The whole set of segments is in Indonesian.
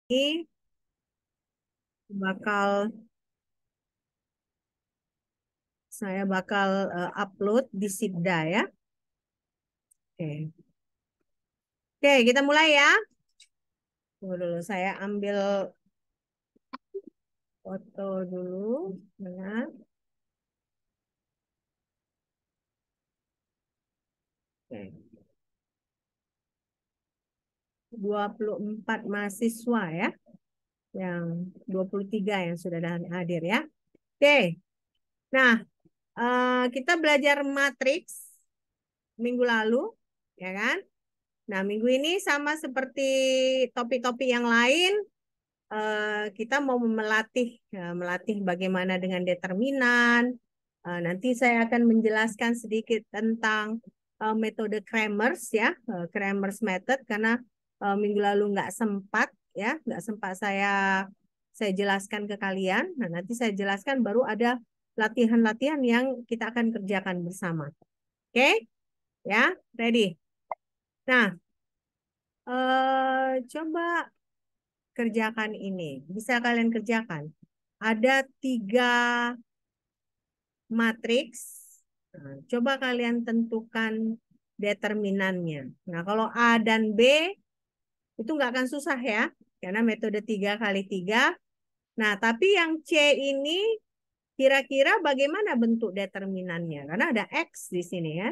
Ini bakal saya bakal upload di Sibda ya. Oke. Oke, kita mulai ya. Tunggu dulu, saya ambil foto dulu. Benar. Oke. 24 mahasiswa ya. Yang 23 yang sudah hadir ya. Oke. Nah, kita belajar matriks minggu lalu, ya kan? Nah, minggu ini sama seperti topik-topik yang lain, kita mau melatih bagaimana dengan determinan. Nanti saya akan menjelaskan sedikit tentang metode Kramers ya, Kramers method karena minggu lalu nggak sempat ya, nggak sempat saya jelaskan ke kalian. Nah, nanti saya jelaskan baru ada latihan-latihan yang kita akan kerjakan bersama. Oke, ya, ready. Nah, coba kerjakan ini. Bisa kalian kerjakan. Ada 3 matriks. Nah, coba kalian tentukan determinannya. Nah, kalau A dan B itu nggak akan susah ya. Karena metode 3 kali 3. Nah, tapi yang C ini kira-kira bagaimana bentuk determinannya? Karena ada X di sini ya.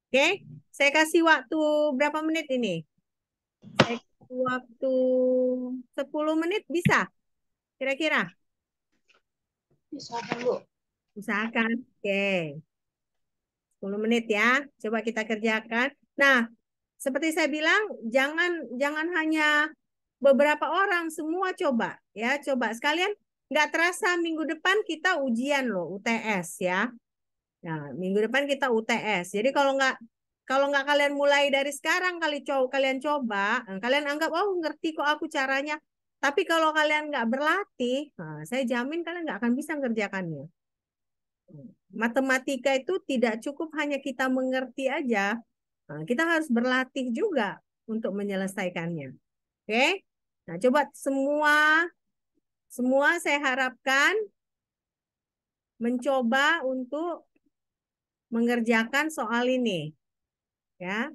Oke, saya kasih waktu berapa menit ini? Saya kasih waktu 10 menit bisa? Kira-kira? Bisa dulu. Usahakan. Oke. 10 menit ya. Coba kita kerjakan. Nah, seperti saya bilang, jangan jangan hanya beberapa orang, semua coba ya. Coba sekalian nggak terasa minggu depan kita ujian loh, UTS ya. Nah, minggu depan kita UTS. Jadi kalau nggak kalian mulai dari sekarang kalian coba, kalian anggap oh ngerti kok aku caranya. Tapi kalau kalian nggak berlatih, nah, saya jamin kalian nggak akan bisa mengerjakannya. Matematika itu tidak cukup hanya kita mengerti aja. Nah, kita harus berlatih juga untuk menyelesaikannya. Oke? Nah, coba semua semua saya harapkan mencoba untuk mengerjakan soal ini, ya.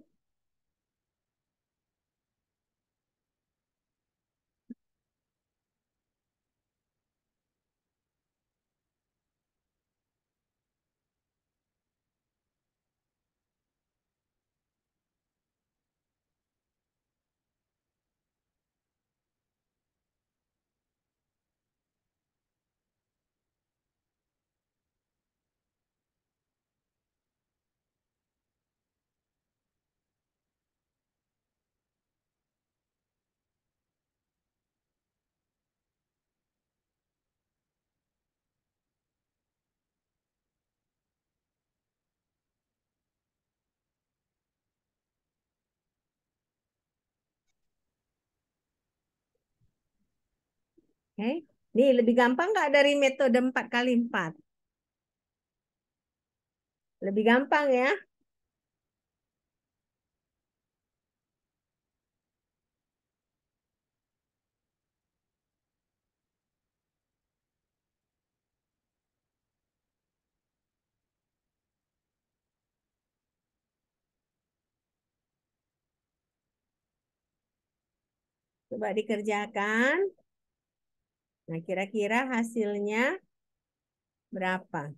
Oke. Nih lebih gampang nggak dari metode 4 kali 4? Lebih gampang ya. Coba dikerjakan. Nah, kira-kira hasilnya berapa?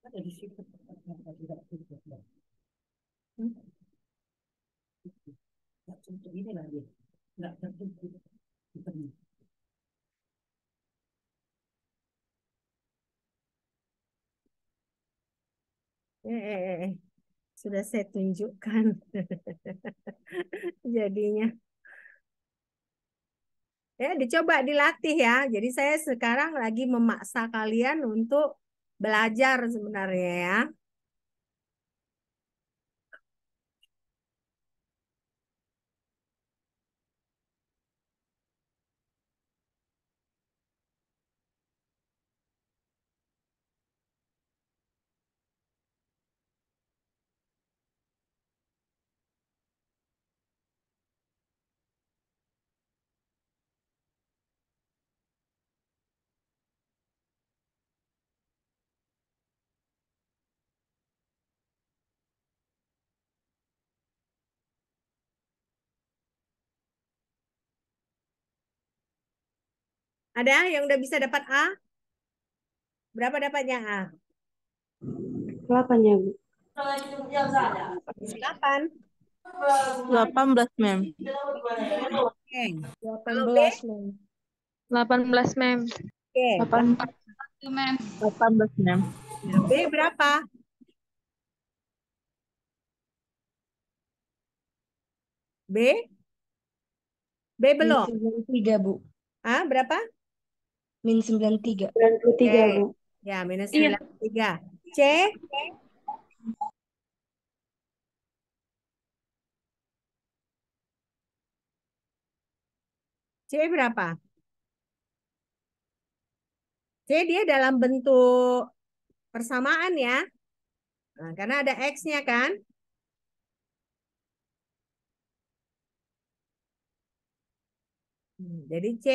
Ada di situ. Hmm? Ini lagi. Nggak tertutup. Sudah saya tunjukkan. Jadinya. Ya, dicoba dilatih ya. Jadi saya sekarang lagi memaksa kalian untuk belajar sebenarnya ya. Ada yang udah bisa dapat A? Berapa dapatnya A? 8 ya, Bu. 8. 18, Mem. Oke. Kalau B? 18, Mem. 18, Mem. Oke. 18, Mem. Nah, B berapa? B? B belum? Min 93, Bu. A berapa? Min 93. 93, Oke. Bu. Ya, minus Iya. 93. C? C berapa? C dia dalam bentuk persamaan ya. Nah, karena ada X-nya kan. Jadi C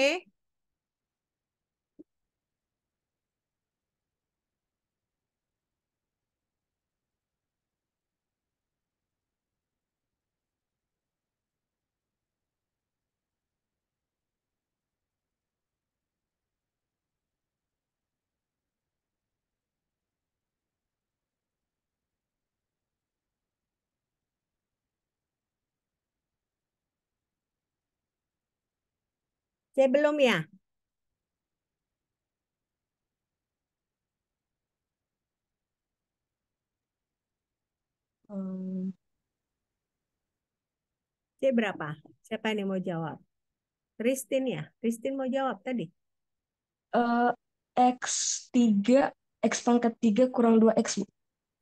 C belum ya? C berapa? Siapa yang mau jawab? Christine ya? Christine mau jawab tadi. X3, X pangkat 3 kurang 2X, Bu.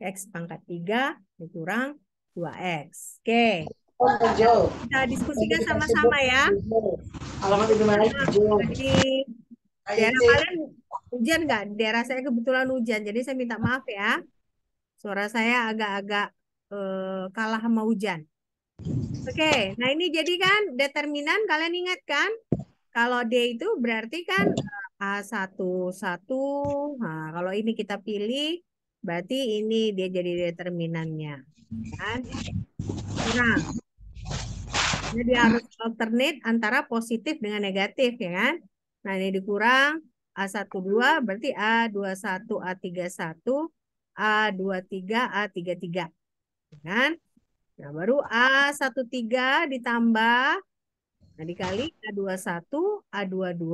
X pangkat 3 dikurang 2X. Oke. Kita diskusikan sama-sama ya. Alamat itu mana? Jadi daerah kalian hujan nggak? Daerah saya kebetulan hujan, jadi saya minta maaf ya. Suara saya agak-agak kalah sama hujan. Oke, nah ini jadi kan determinan kalian ingat kan? Kalau D itu berarti kan A11. Nah, kalau ini kita pilih, berarti ini dia jadi determinannya. Kan? Kurang. Jadi harus alternate antara positif dengan negatif ya kan? Nah ini dikurang A12 berarti A21, A31, A23, A33. Ya kan? Nah baru A13 ditambah, nah dikali A21, A22,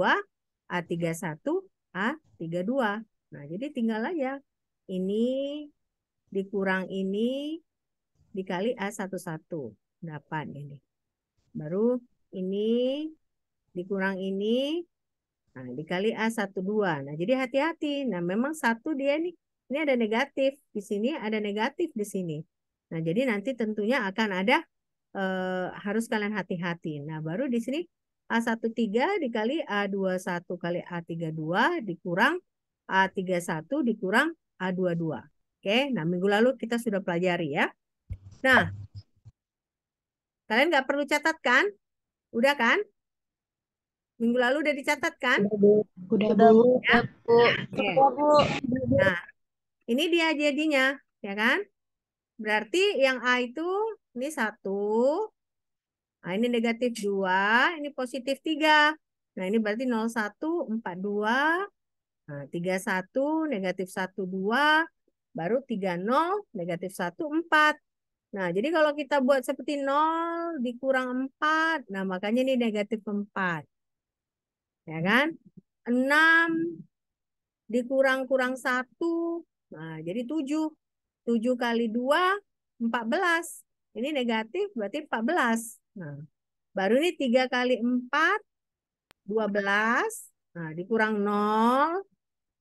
A31, A32. Nah jadi tinggal aja. Ini dikurang ini dikali A11. Dapat ini. Baru ini dikurang ini, nah dikali A12. Nah jadi hati-hati. Nah memang satu dia nih, ini ada negatif. Di sini ada negatif di sini. Nah jadi nanti tentunya akan ada, harus kalian hati-hati. Nah baru di sini A13 dikali A21 kali A32 dikurang A31 dikurang A22. Oke, nah minggu lalu kita sudah pelajari ya. Nah, kalian nggak perlu catat kan? Udah kan? Minggu lalu udah dicatat kan? Udah, Udah, Bu. Bu. Ya. Bu. Oke. Bu. Nah, ini dia jadinya, ya kan? Berarti yang A itu ini 1. Nah, ini negatif 2, ini positif 3. Nah, ini berarti 01, 42. Nah, 31, negatif 1, 2. Baru 30, negatif 1, 4. Nah, jadi kalau kita buat seperti 0 dikurang 4, nah makanya ini negatif 4. Ya kan? 6 dikurang-kurang 1, nah jadi 7. 7 kali 2, 14. Ini negatif berarti 14. Nah, baru ini 3 kali 4, 12. Nah, dikurang 0,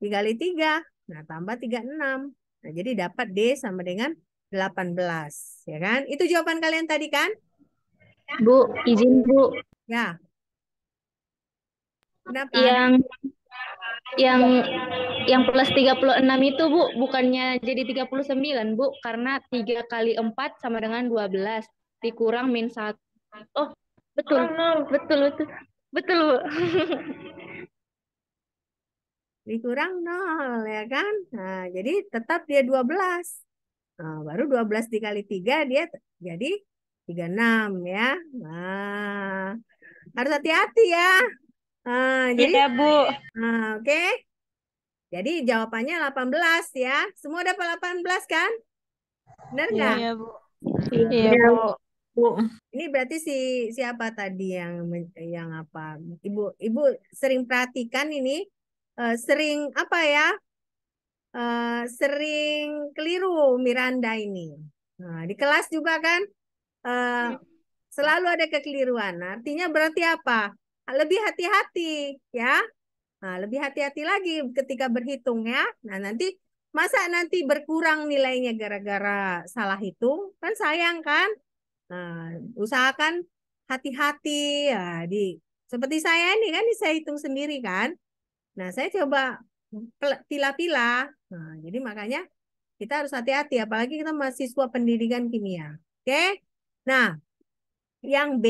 dikali 3. Nah, tambah 36. Nah, jadi dapat D sama dengan 18. Ya kan? Itu jawaban kalian tadi kan? Bu, izin Bu. Ya. Kenapa? Yang yang plus 36 itu Bu, bukannya jadi 39 Bu, karena 3 kali 4 sama dengan 12 dikurang min 1. Oh, betul. Betul, betul. Betul, Bu. Dikurang 0 ya kan? Nah, jadi tetap dia 12. Nah, baru 12 dikali 3 dia jadi 36 ya. Nah, harus hati-hati ya. Nah, jadi Iya, Bu. oke. Jadi jawabannya 18 ya. Semua dapat 18 kan? Benar nggak? Iya, Bu. Nah, Iya, Bu. ini berarti siapa tadi yang apa? Ibu sering perhatikan ini sering apa ya? Sering keliru Miranda ini. Nah, di kelas juga kan selalu ada kekeliruan. Nah, artinya berarti apa? Lebih hati-hati ya. Nah, lebih hati-hati lagi ketika berhitung ya. Nah, masa nanti berkurang nilainya gara-gara salah hitung? Kan sayang kan? Nah, usahakan hati-hati ya seperti saya ini kan saya hitung sendiri kan. Nah, saya coba pilah-pilah. Nah, jadi makanya kita harus hati-hati apalagi kita mahasiswa pendidikan kimia. Oke? Nah, yang B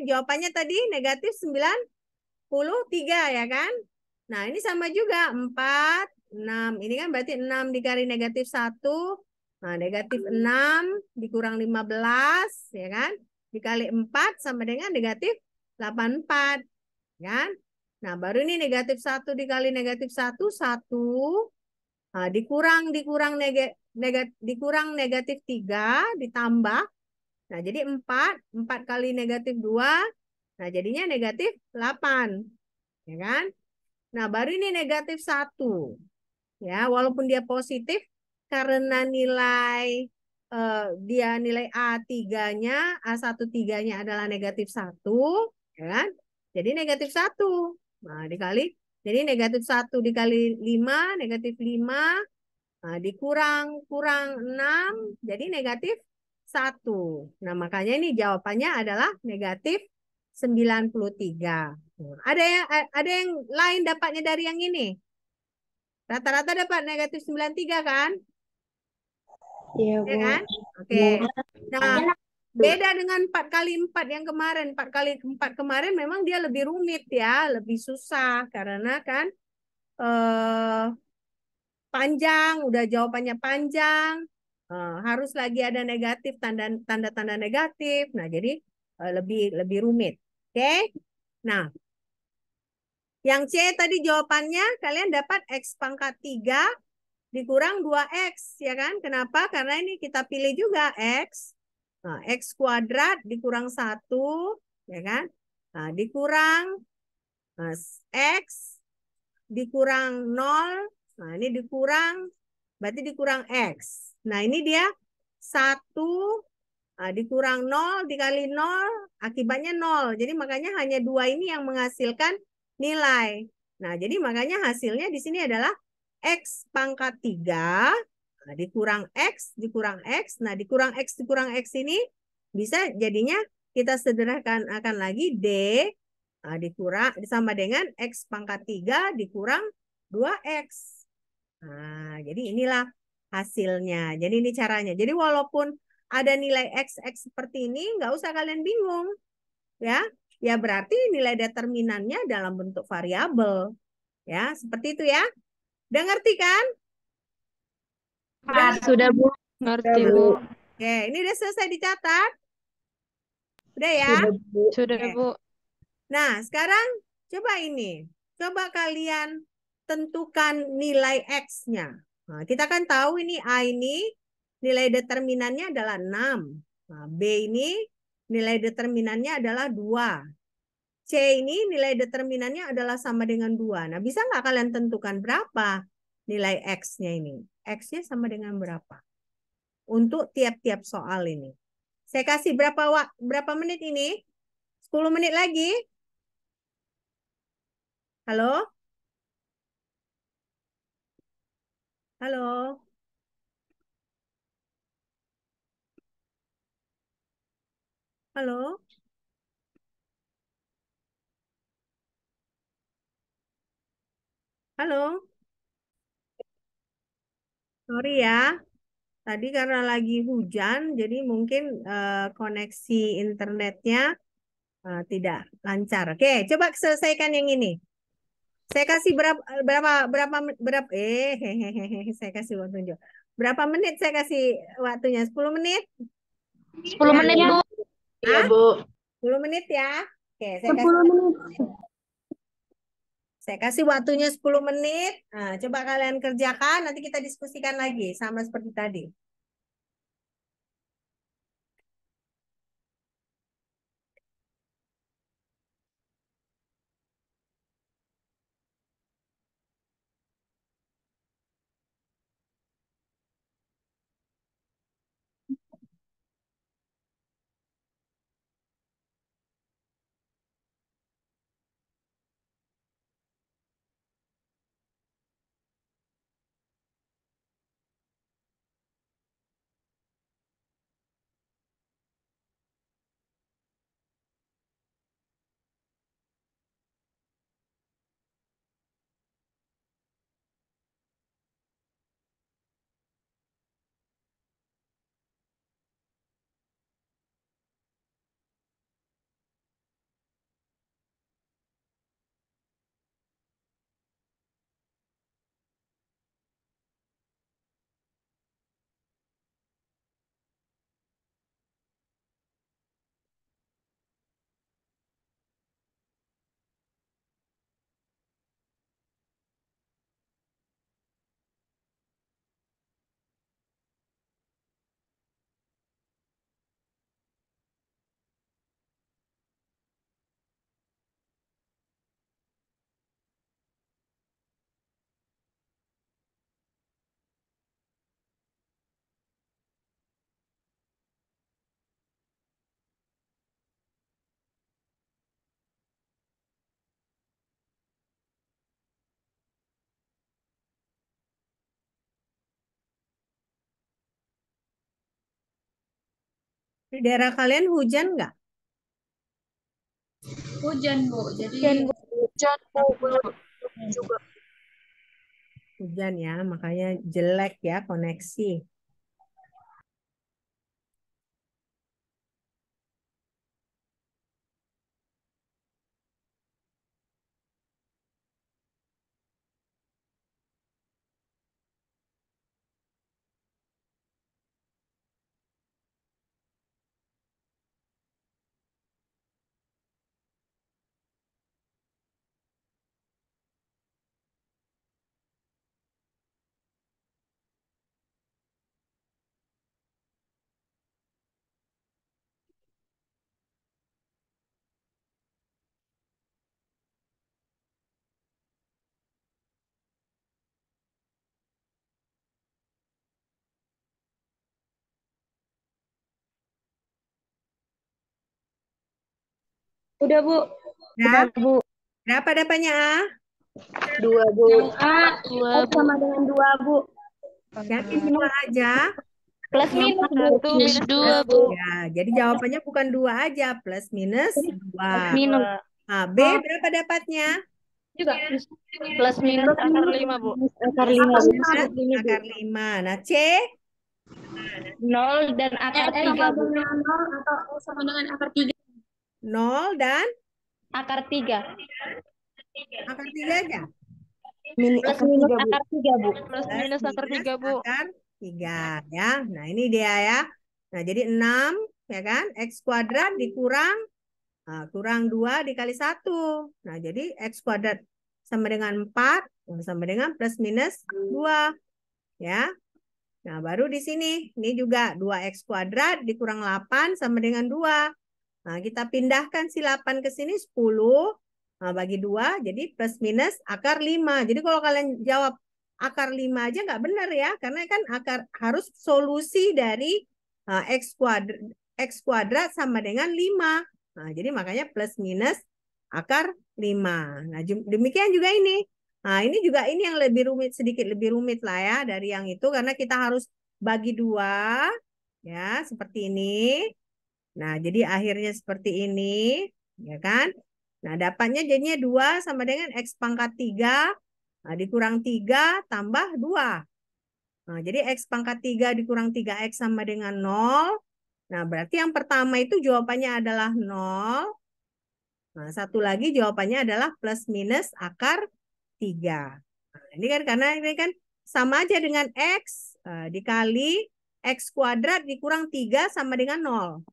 jawabannya tadi negatif 93 ya kan? Nah, ini sama juga 4, 6. Ini kan berarti 6 dikali negatif 1. Nah, negatif 6 dikurang 15 ya kan? Dikali 4 sama dengan negatif 84 kan? Nah, baru ini negatif 1 dikali negatif 1, 1. Nah, dikurang negatif 3 ditambah. Nah, jadi 4 kali negatif 2. Nah, jadinya negatif 8. Ya kan? Nah, baru ini negatif 1. Ya, walaupun dia positif karena dia nilai A3-nya, A13-nya adalah negatif 1, ya kan? Jadi negatif 1. Nah, jadi negatif 1 dikali 5, negatif 5. Nah, kurang 6, jadi negatif 1. Nah, makanya ini jawabannya adalah negatif 93. Ada yang lain dapatnya dari yang ini? Rata-rata dapat negatif 93 kan? Iya, Ya Bu. kan? Oke. Nah, beda dengan 4 kali 4 yang kemarin. 4 kali 4 kemarin memang dia lebih rumit ya, lebih susah. Karena kan panjang, udah jawabannya panjang. Harus lagi ada negatif, tanda-tanda negatif. Nah, jadi lebih rumit. Oke? Nah, yang C tadi jawabannya kalian dapat X pangkat 3 dikurang 2X, ya kan? Kenapa? Karena ini kita pilih juga X. Nah, X kuadrat dikurang 1, ya kan? Nah, dikurang X dikurang 0. Nah, ini berarti dikurang X. Nah, ini dia 1 dikurang 0 dikali 0, akibatnya 0. Jadi makanya hanya 2 ini yang menghasilkan nilai. Nah, jadi makanya hasilnya di sini adalah X pangkat 3 dikurang X, dikurang X. Nah, dikurang X ini bisa jadinya kita sederhanakan lagi D Nah, dikurang sama dengan X pangkat 3 dikurang 2X. Nah, jadi inilah hasilnya. Jadi ini caranya. Jadi walaupun ada nilai X seperti ini, nggak usah kalian bingung. Ya, ya berarti nilai determinannya dalam bentuk variabel. Ya, seperti itu ya. Udah ngerti kan? Udah ngerti? Sudah, Bu. Ngerti, Bu. Oke, ini udah selesai dicatat. Udah ya? Sudah, Bu. Sudah, Oke. Bu. Nah, sekarang coba ini. Coba kalian tentukan nilai X-nya. Nah, kita kan tahu ini A ini nilai determinannya adalah 6. Nah, B ini nilai determinannya adalah 2. C ini nilai determinannya adalah sama dengan 2. Nah, bisa nggak kalian tentukan berapa nilai X-nya ini? X-nya sama dengan berapa? Untuk tiap-tiap soal ini. Saya kasih berapa menit ini? 10 menit lagi. Halo? Halo? Halo? Halo? Sorry ya. Tadi karena lagi hujan, jadi mungkin koneksi internetnya tidak lancar. Oke, coba selesaikan yang ini. Saya kasih berapa berapa berapa berapa hehehe, saya kasih waktu tunjuk. Berapa menit saya kasih waktunya? 10 menit? 10 menit, Bu. Iya, Hah? Bu. 10 menit ya. Oke, saya 10 kasih menit. saya kasih waktunya 10 menit. Nah, coba kalian kerjakan, nanti kita diskusikan lagi sama seperti tadi. Di daerah kalian hujan nggak? Hujan, Bu. Jadi Hujan, Bu. Belum juga. Hujan ya, makanya jelek ya koneksi. Udah, Bu. Berapa? Bu. Berapa dapatnya A? 2, Bu. A, 2, X Bu. sama dengan 2, Bu. Yakin 2 aja? Plus minus, Bu. 1 minus 2, Bu. Ya, jadi jawabannya bukan 2 aja, plus minus 2. Minus. Nah, B berapa dapatnya? Juga plus minus akar 5, Bu. Akar Plus 5, Bu. minus akar 5. Nah, C 0 dan akar 3, Bu. 0 atau sama dengan akar 3. 0 dan Akar 3. akar 3 aja. Mini Plus akar minus 3, Bu. akar 3, Bu. Plus Plus minus akar minus 3, Bu. akar 3 ya. Nah, ini dia ya. Nah, jadi 6 ya kan? X kuadrat dikurang kurang 2 dikali 1. Nah, jadi X kuadrat sama dengan 4 sama dengan plus minus 2 ya. Nah, baru di sini ini juga 2X kuadrat dikurang 8 sama dengan 2. Nah, kita pindahkan si 8 ke sini 10. Nah, bagi 2 jadi plus minus akar 5. Jadi kalau kalian jawab akar 5 aja nggak benar ya. Karena kan akar harus solusi dari X kuadrat sama dengan 5. Nah, jadi makanya plus minus akar 5. Nah, demikian juga ini. Nah, ini juga ini yang lebih rumit, sedikit lebih rumit lah ya dari yang itu. Karena kita harus bagi 2. Ya, seperti ini. Nah, jadi akhirnya seperti ini, ya kan? Nah, dapatnya jadinya 2 sama dengan X pangkat 3, nah, dikurang 3 tambah 2. Nah, jadi X pangkat 3 dikurang 3X sama dengan 0. Nah, berarti yang pertama itu jawabannya adalah 0. Nah, satu lagi jawabannya adalah plus minus akar 3. Nah, ini kan karena ini kan sama aja dengan X dikali X kuadrat dikurang 3 sama dengan 0.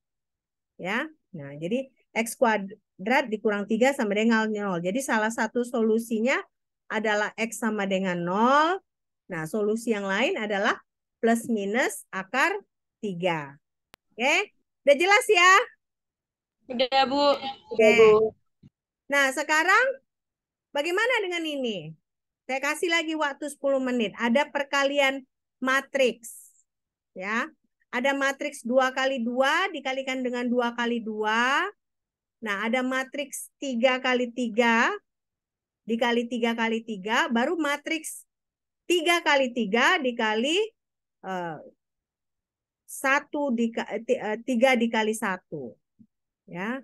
Ya. Nah, jadi X kuadrat dikurang 3 sama dengan 0. Jadi salah satu solusinya adalah X sama dengan 0. Nah, solusi yang lain adalah plus minus akar 3. Oke? Udah jelas ya? Udah, Bu. Oke. Nah, sekarang bagaimana dengan ini? Saya kasih lagi waktu 10 menit. Ada perkalian matriks. Ya. Ada matriks 2 kali 2 dikalikan dengan 2 kali 2. Nah, ada matriks 3 kali 3 dikali 3 kali 3, baru matriks 3 kali 3 dikali 3 dikali 1. Ya.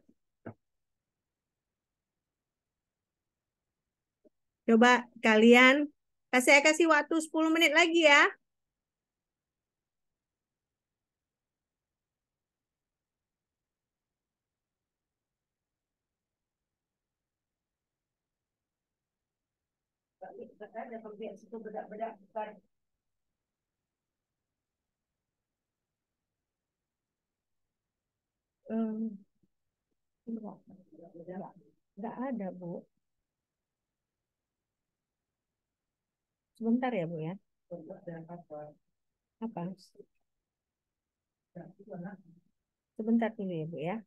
Coba kalian, saya kasih waktu 10 menit lagi ya. Enggak ada, Bu. Sebentar ya, Bu ya. Apa? Sebentar dulu ya, Bu ya.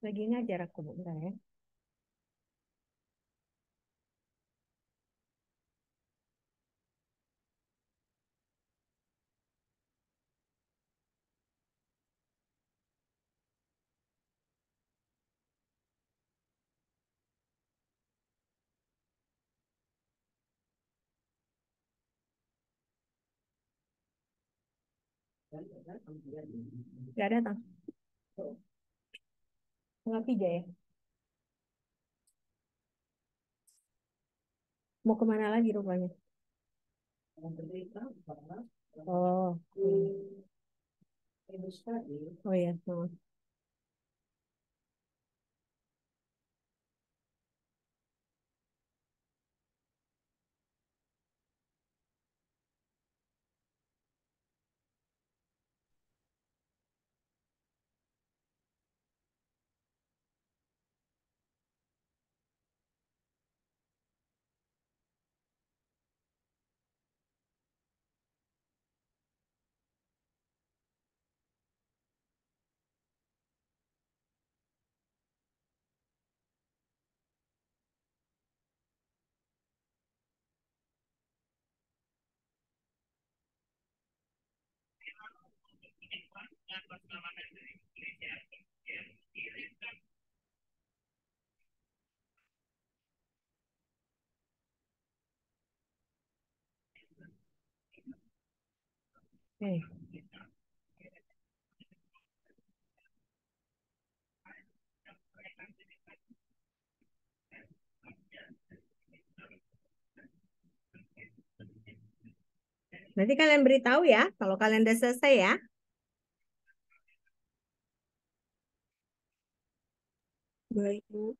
Lagi ngajar aku, Bu. Bentar ya. Enggak datang. Enggak pija ya. Mau kemana lagi rupanya? Oh. Oh ya. Oh. Eh. Nanti kalian beritahu ya kalau kalian udah selesai ya. Baik, Bu.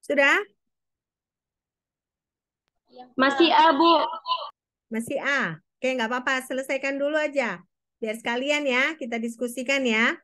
Sudah? Masih A, Bu. Masih A. Oke, nggak apa-apa. Selesaikan dulu aja. Biar sekalian ya, kita diskusikan ya.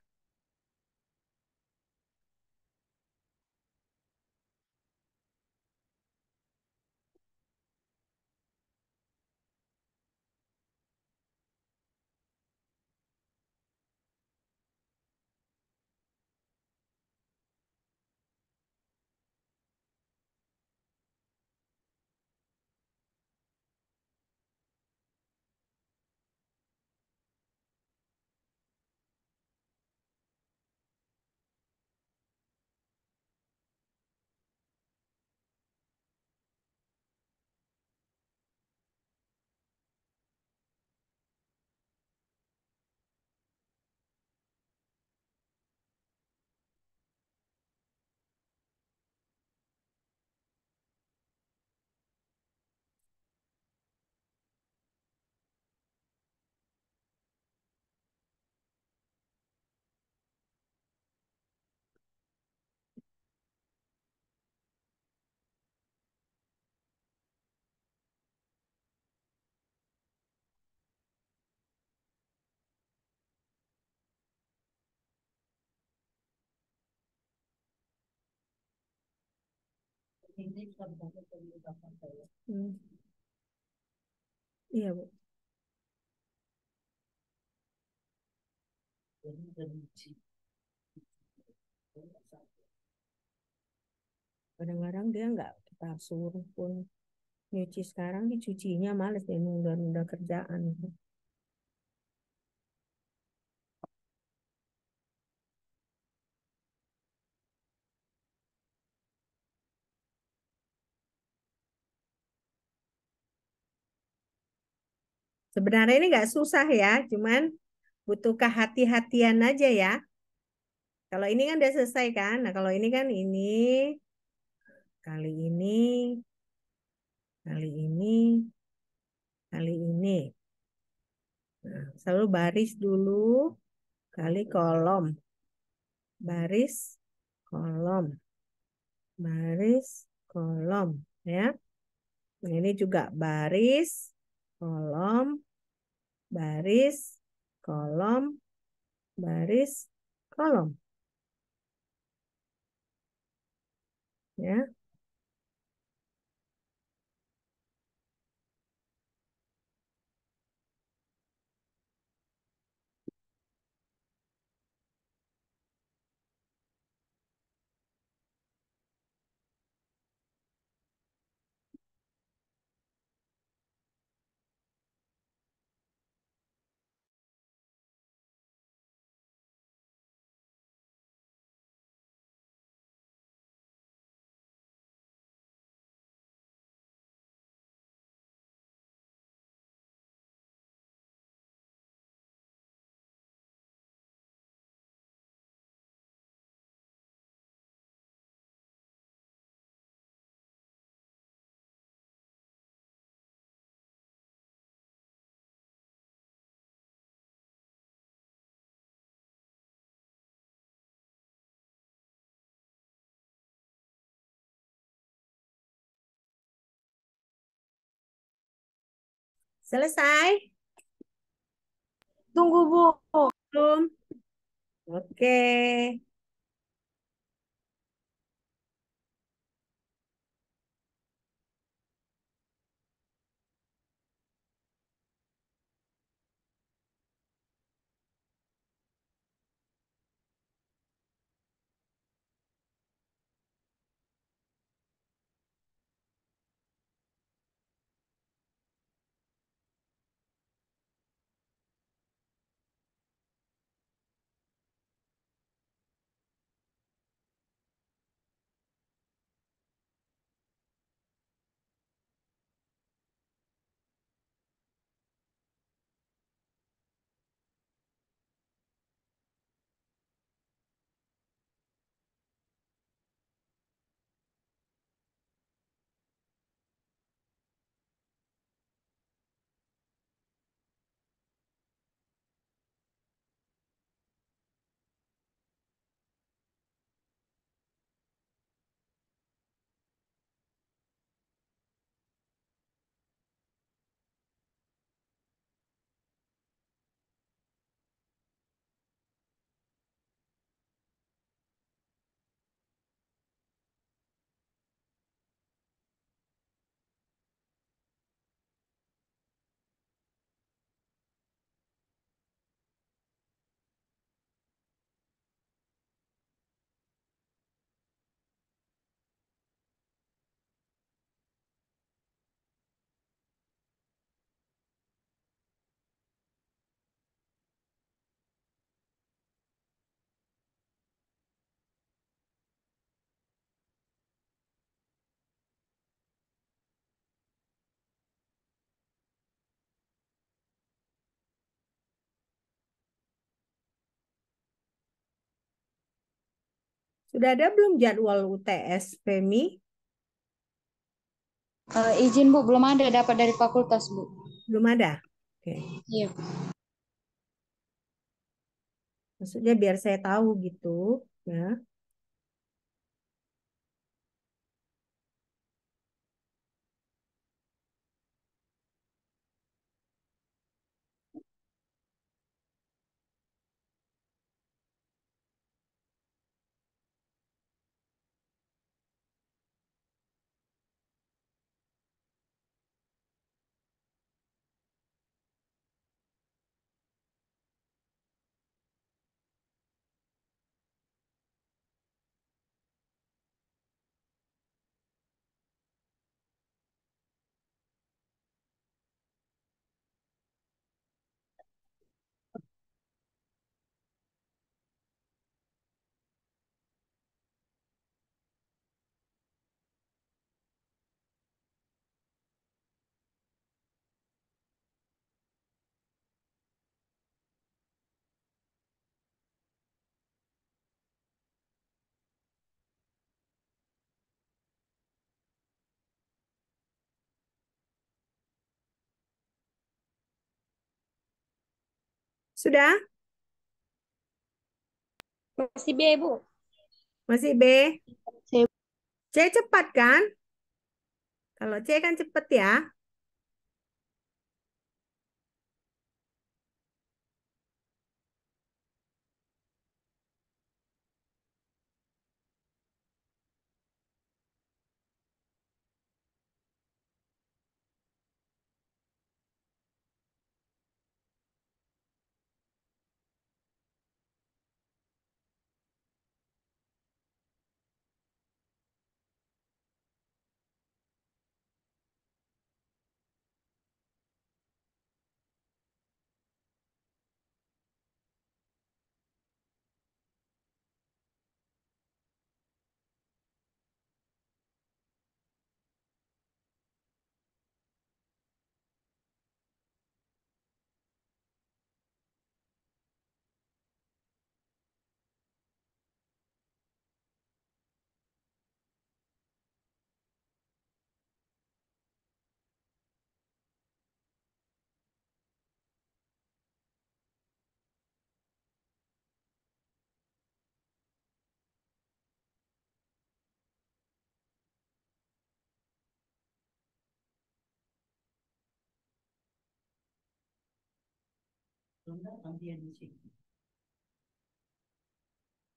Hmm. Iya, Bu. Kadang-kadang dia nggak kita suruh pun nyuci, sekarang dicucinya males dia nunda-nunda kerjaan. Sebenarnya ini nggak susah ya, cuman butuh kehati-hatian aja ya. Kalau ini kan udah selesai kan. Nah, kalau ini kan ini kali ini kali ini kali ini. Nah, selalu baris dulu kali kolom. Baris kolom. Baris kolom ya. Nah, ini juga baris kolom, baris kolom, baris kolom ya. Selesai? Tunggu, Bu. Belum? Oke. Sudah ada belum jadwal UTS, Femi? Izin, Bu. Belum ada dapat dari fakultas, Bu. Belum ada? Oke. Iya. Maksudnya biar saya tahu gitu, ya. Sudah? Masih B, Bu. Masih B? C cepat kan? Kalau C kan cepat ya.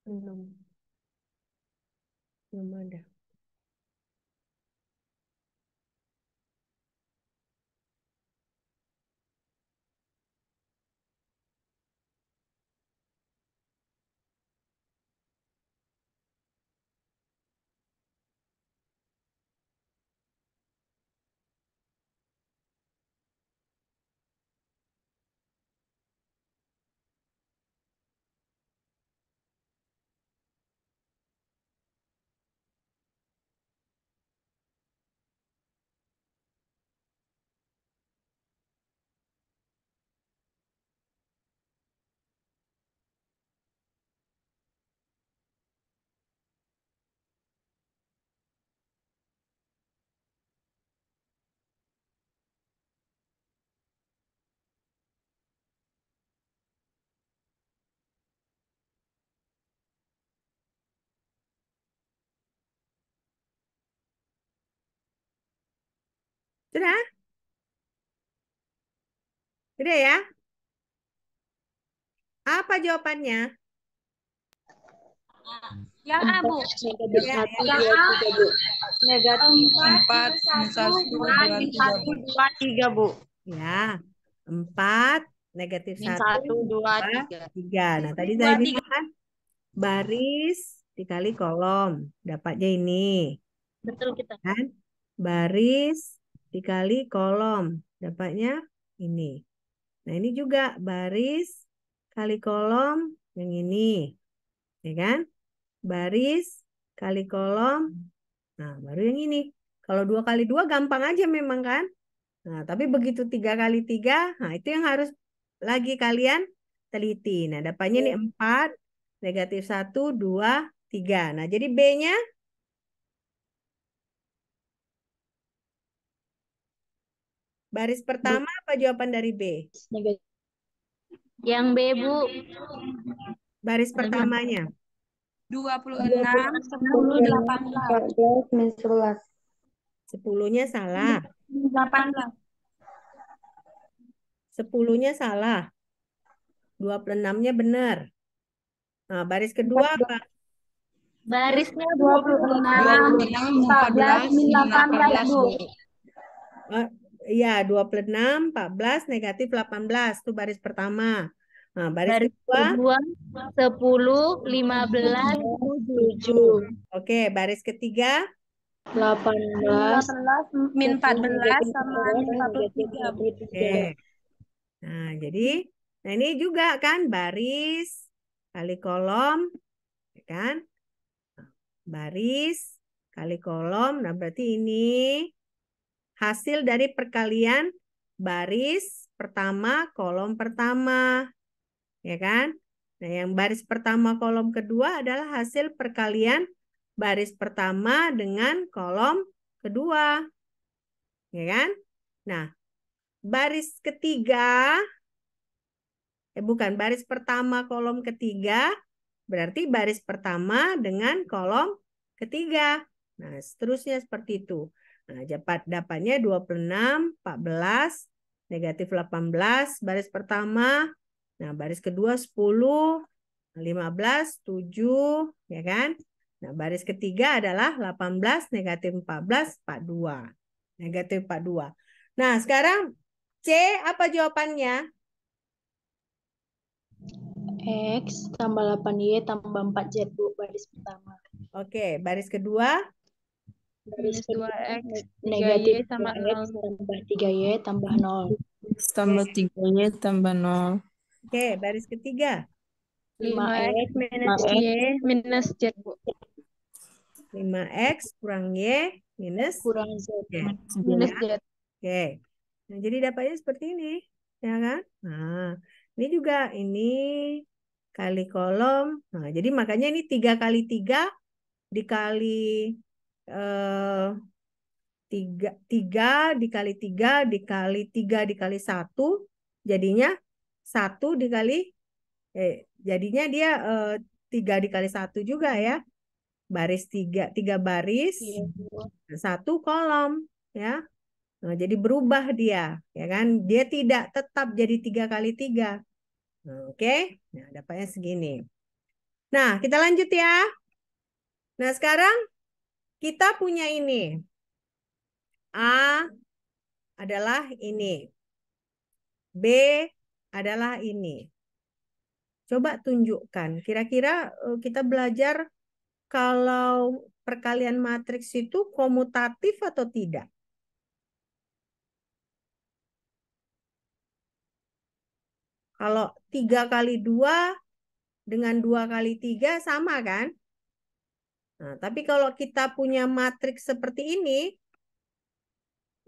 Belum. Belum ada. Sudah? Sudah ya? Apa jawabannya? Yang A, Bu. Ya, Yang A, Negatif 4, 1, 2, 3, Bu. ya. 4, negatif Min 1, 1, 2, 2, 3. 3. Nah, tadi 2, saya 3. bilang kan baris dikali kolom. Dapatnya ini. Betul kita. Kan? Baris dikali kolom. Dapatnya ini. Nah, ini juga baris kali kolom yang ini. Ya kan? Baris kali kolom. Nah, baru yang ini. Kalau 2 kali 2 gampang aja memang kan? Nah, tapi begitu 3 kali 3, nah itu yang harus lagi kalian teliti. Nah, dapatnya ini 4, negatif 1, 2, 3. Nah, jadi B-nya baris pertama apa jawaban dari B? Negatif. Yang B, Bu. Baris pertamanya. 26, 10, 18. 14 min 11. 10-nya salah. 18. 10-nya salah. 26-nya benar. Nah, baris kedua apa? Barisnya, Bu. 26, 14, min 18, Bu. Oh, iya, 26, 14, negatif 18. Itu baris pertama. Nah, baris Baris kedua. kedua 10, 15, 7. Oke, baris ketiga. 18, 18, min 14, sama min 43, Bu. Oke. Nah, jadi ini juga kan baris kali kolom, ya kan? Baris kali kolom. Nah, berarti ini hasil dari perkalian baris pertama, kolom pertama. Ya kan? Nah, yang baris pertama, kolom kedua adalah hasil perkalian baris pertama dengan kolom kedua. Ya kan? Nah, baris ketiga bukan, baris pertama kolom ketiga, berarti baris pertama dengan kolom ketiga. Nah, seterusnya seperti itu. Nah, dapatnya 26, 14, negatif 18, baris pertama. Nah, baris kedua 10, 15, 7, ya kan? Nah, baris ketiga adalah 18, negatif 14, 42. Negatif 42. Nah, sekarang C apa jawabannya? X tambah 8Y tambah 4Z, Bu, baris pertama. Oke, baris kedua. Baris Minus kedua 2X, 3Y negatif sama 2X 0. tambah 3Y tambah 0. X tambah 3Y tambah 0. Oke, baris ketiga. 5X 5X minus 5X Y minus Z, Bu. 5X kurang Y minus kurang Z. Y. Minus Ya. Z. Oke. Nah, jadi dapatnya seperti ini. Ya kan? Nah, ini juga ini kali kolom. Nah, jadi makanya ini 3 kali 3 dikali eh, 3 dikali 3 dikali 3 dikali 1 jadinya 1 dikali jadinya dia 3 dikali 1 juga ya. Baris 3 baris, Iya, Bu. 1 kolom ya. Nah, jadi berubah dia ya kan. Dia tidak tetap jadi 3 kali 3. Nah, oke. Nah, dapatnya segini. Nah, kita lanjut ya. Nah, sekarang kita punya ini. A adalah ini. B adalah ini. Coba tunjukkan. Kira-kira kita belajar kalau perkalian matriks itu komutatif atau tidak? Kalau 3 kali 2 dengan 2 kali 3 sama kan? Nah, tapi kalau kita punya matriks seperti ini,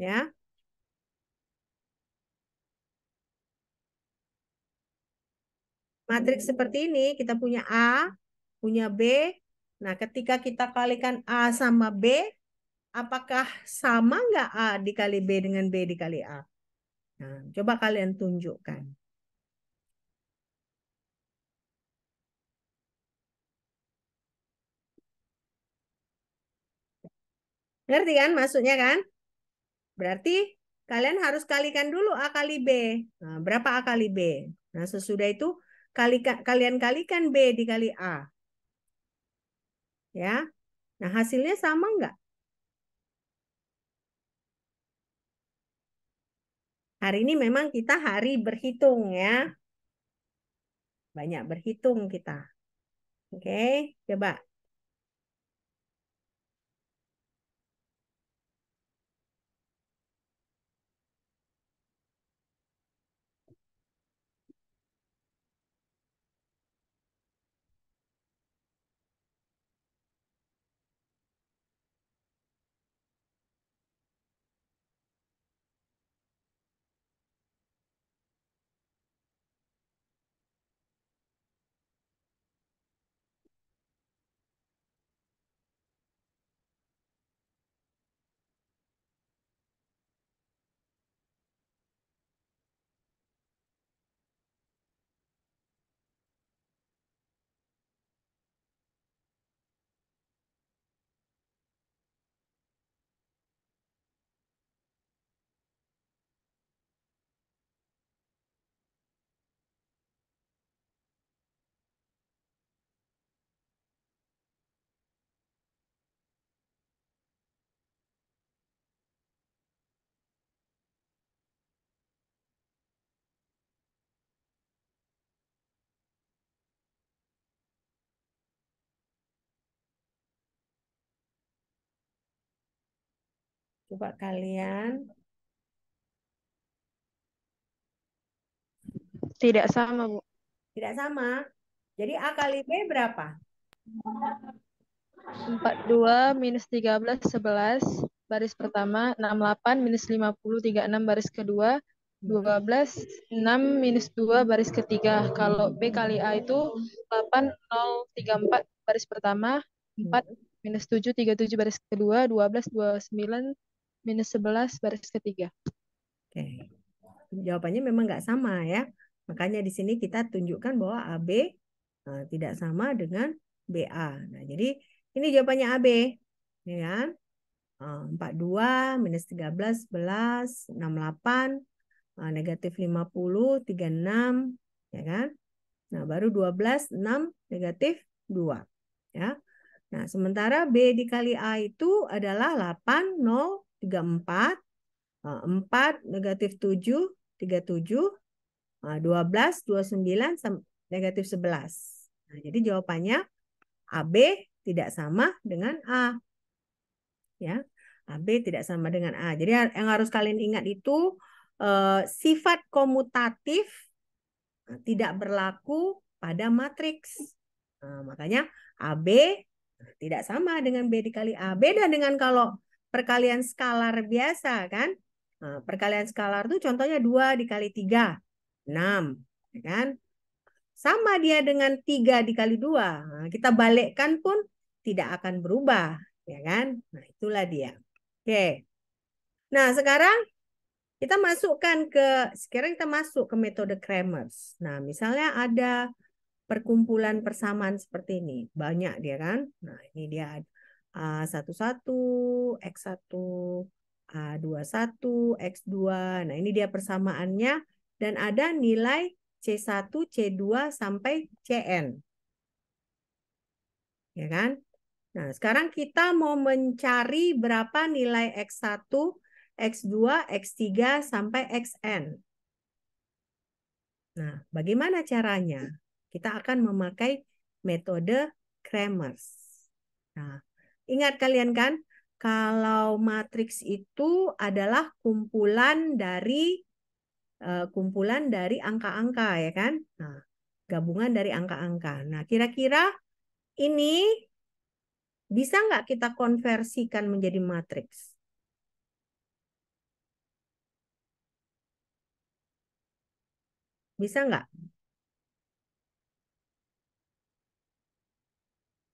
ya, matriks seperti ini, kita punya A, punya B. Nah, ketika kita kalikan A sama B, apakah sama nggak A dikali B dengan B dikali A? Nah, coba kalian tunjukkan. Ngerti kan maksudnya kan? Berarti kalian harus kalikan dulu A kali B. Nah, berapa A kali B? Nah, sesudah itu kalian kalikan B dikali A. Ya. Nah, hasilnya sama nggak? Hari ini memang kita hari berhitung ya. Banyak berhitung kita. Oke, coba. Coba kalian. Tidak sama, Bu. Tidak sama. Jadi A kali B berapa? 42 minus 13, 11. Baris pertama, 68 minus 50, 36. Baris kedua, 12, 6 minus 2. Baris ketiga. Kalau B kali A itu 8, 0, 34. Baris pertama, 4 minus 7, 37. Baris kedua, 12, 29 minus 11. Baris ketiga. Oke. Jawabannya memang nggak sama ya. Makanya di sini kita tunjukkan bahwa AB tidak sama dengan BA. Nah, jadi ini jawabannya AB. Ya kan? 42, minus 13, 11, 68, negatif 50, 36, ya kan? Nah, baru 12, 6, negatif 2. Ya. Nah, sementara B dikali A itu adalah 8, 0, 34, 4, negatif 7, 37, 12, 29, negatif 11. Nah, jadi jawabannya AB tidak sama dengan A. Ya, AB tidak sama dengan A. Jadi yang harus kalian ingat itu sifat komutatif tidak berlaku pada matriks. Nah, makanya AB tidak sama dengan B dikali A. Beda dengan kalau perkalian skalar biasa kan. Nah, perkalian skalar itu contohnya 2 dikali 3, 6. Ya kan? Sama dia dengan 3 dikali 2. Nah, kita balikkan pun tidak akan berubah. Ya kan? Nah, itulah dia. Oke. Nah, sekarang sekarang kita masuk ke metode Kramers. Nah, misalnya ada perkumpulan persamaan seperti ini. Banyak dia kan. Nah, ini dia A11, X1, A21, X2. Nah, ini dia persamaannya. Dan ada nilai C1, C2, sampai Cn. Ya kan? Nah, sekarang kita mau mencari berapa nilai X1, X2, X3, sampai Xn. Nah, bagaimana caranya? Kita akan memakai metode Kramers. Nah, ingat kalian kan, kalau matriks itu adalah kumpulan dari angka-angka, ya kan? Nah, gabungan dari angka-angka. Nah, kira-kira ini bisa nggak kita konversikan menjadi matriks? Bisa nggak?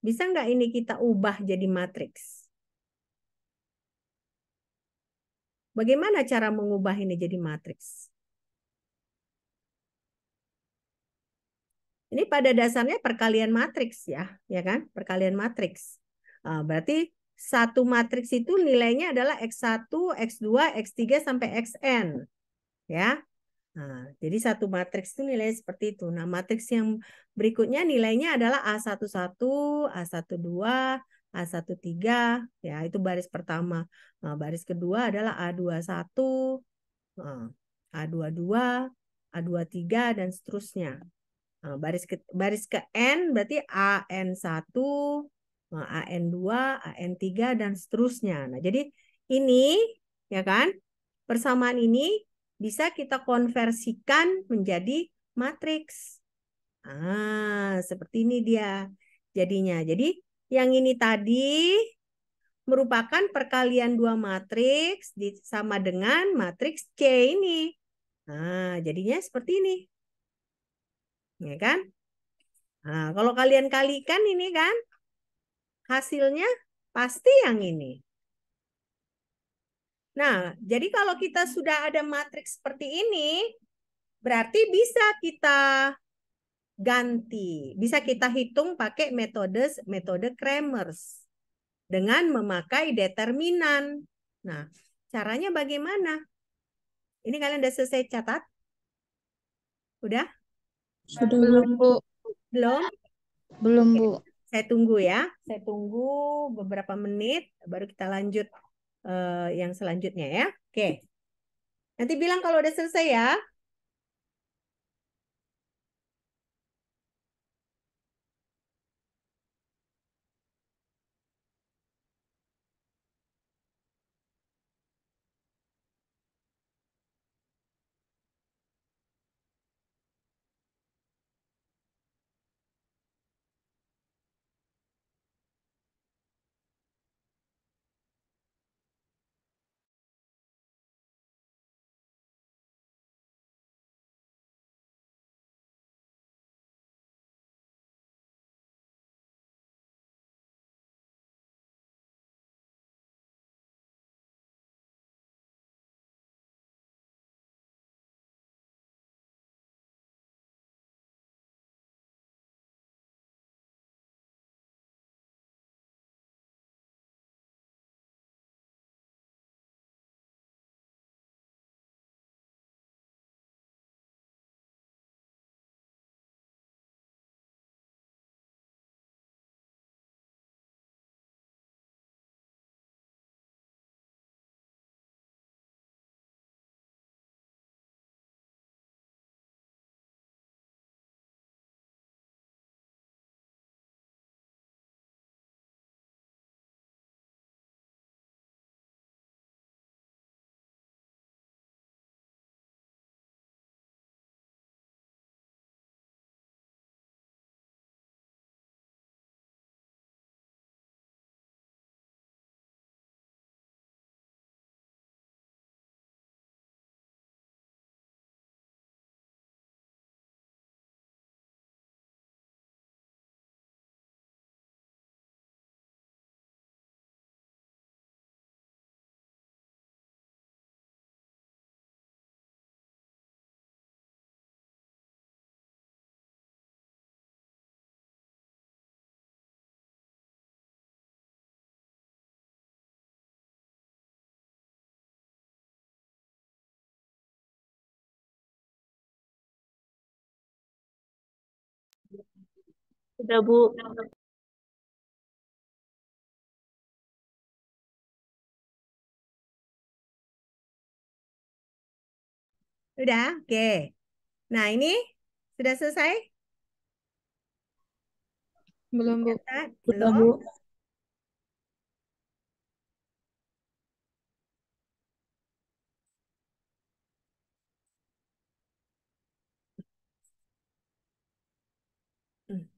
Bisa nggak ini kita ubah jadi matriks? Bagaimana cara mengubah ini jadi matriks? Ini pada dasarnya perkalian matriks ya kan? Perkalian matriks. Berarti satu matriks itu nilainya adalah X1, X2, X3 sampai Xn. Ya. Nah, jadi satu matriks itu nilainya seperti itu. Nah, matriks yang berikutnya nilainya adalah A11, A12, A13, ya itu baris pertama. Nah, baris kedua adalah A21, A22, A23 dan seterusnya. Nah, baris ke N berarti AN1, AN2, AN3 dan seterusnya. Nah, jadi ini ya kan persamaan ini bisa kita konversikan menjadi matriks. Seperti ini dia jadinya. Jadi yang ini tadi merupakan perkalian dua matriks sama dengan matriks C ini. Nah, jadinya seperti ini. Ya kan? Nah, kalau kalian kalikan ini kan hasilnya pasti yang ini. Nah, jadi kalau kita sudah ada matriks seperti ini, berarti bisa kita ganti. Bisa kita hitung pakai metode Kramers dengan memakai determinan. Nah, caranya bagaimana? Ini kalian udah selesai catat? Udah? Sudah, Bu. Belum, Bu. Belum? Belum, Oke. Bu. Saya tunggu ya. Saya tunggu beberapa menit baru kita lanjut yang selanjutnya ya. Oke. Nanti bilang kalau udah selesai ya. Sudah, Bu. Udah, oke. Nah, ini sudah selesai? Belum, Bu. Catat? Sudah, Belum? Bu. Hmm.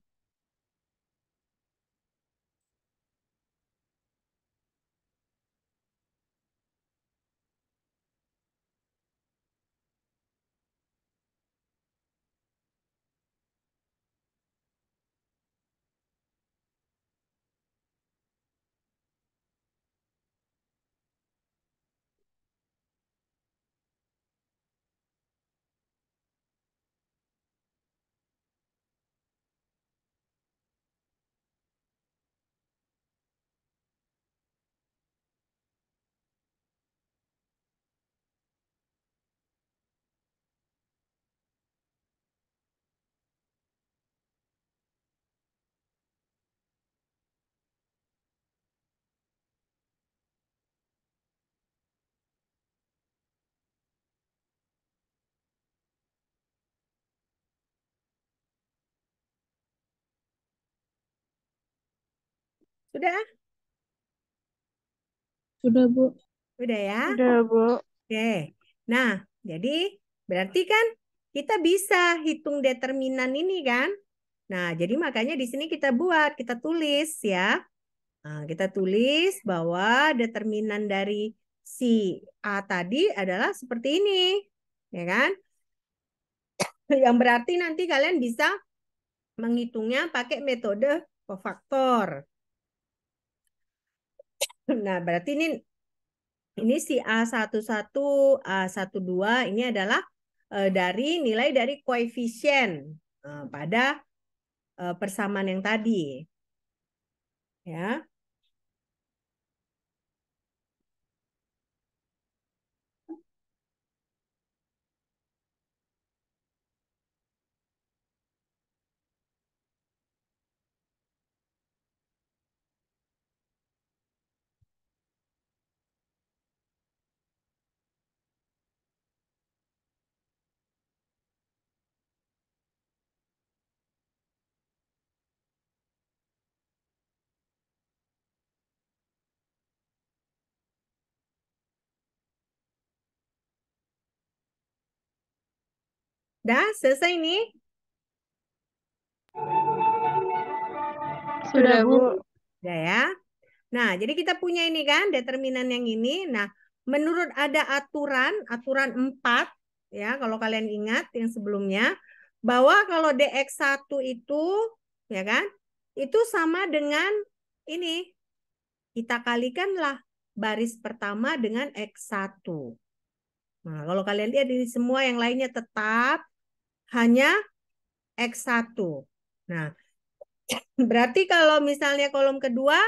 Sudah? Sudah, Bu. Udah ya? Sudah, Bu. Oke. Nah, jadi berarti kan kita bisa hitung determinan ini kan? Nah, jadi makanya di sini kita tulis ya. Nah, kita tulis bahwa determinan dari si A tadi adalah seperti ini. Ya kan? Yang berarti nanti kalian bisa menghitungnya pakai metode kofaktor. Nah, berarti ini si A11, A12 ini adalah dari nilai dari koefisien pada persamaan yang tadi. Ya. Dah selesai nih? Sudah, Bu. Udah ya. Nah, jadi kita punya ini kan determinan yang ini. Nah, menurut ada aturan 4 ya, kalau kalian ingat yang sebelumnya, bahwa kalau dx1 itu ya kan, itu sama dengan ini. Kita kalikanlah baris pertama dengan x1. Nah, kalau kalian lihat ini semua yang lainnya tetap hanya x1. Nah, berarti kalau misalnya kolom kedua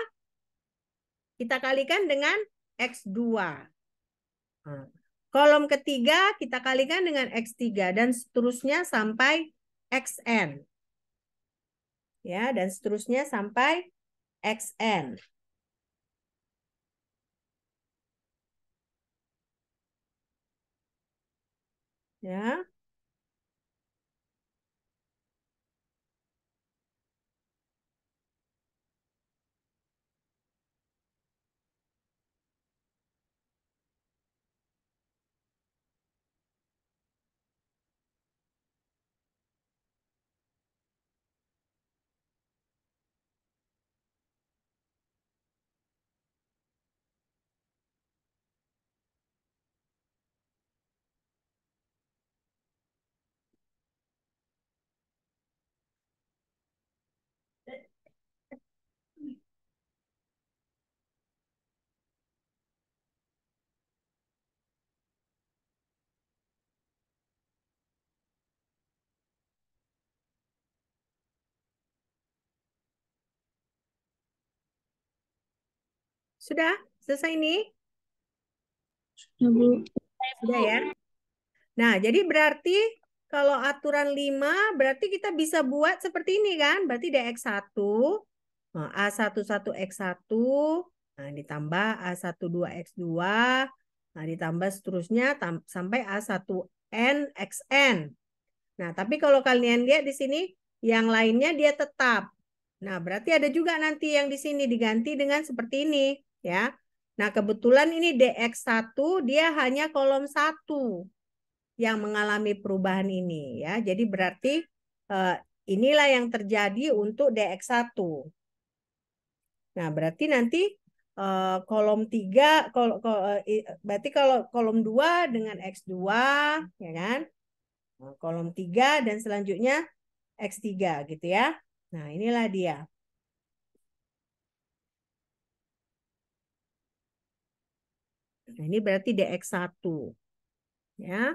kita kalikan dengan X2. Nah, kolom ketiga kita kalikan dengan X3 dan seterusnya sampai XN. Ya, dan seterusnya sampai XN. Ya. Sudah selesai nih? Sudah, Bu. Sudah ya. Nah, jadi berarti kalau aturan 5 berarti kita bisa buat seperti ini kan? Berarti dx1 A11x1 ditambah A12x2 ditambah seterusnya sampai A1nxn. Nah, tapi kalau kalian lihat di sini yang lainnya dia tetap. Nah, berarti ada juga nanti yang di sini diganti dengan seperti ini ya. Nah, kebetulan ini dx1 dia hanya kolom 1 yang mengalami perubahan ini ya. Jadi berarti inilah yang terjadi untuk dx1. Nah, berarti nanti kolom 3 berarti kalau kolom 2 dengan x2 ya kan? Nah, kolom 3 dan selanjutnya x3 gitu ya. Nah, inilah dia. Nah, ini berarti dx1 ya.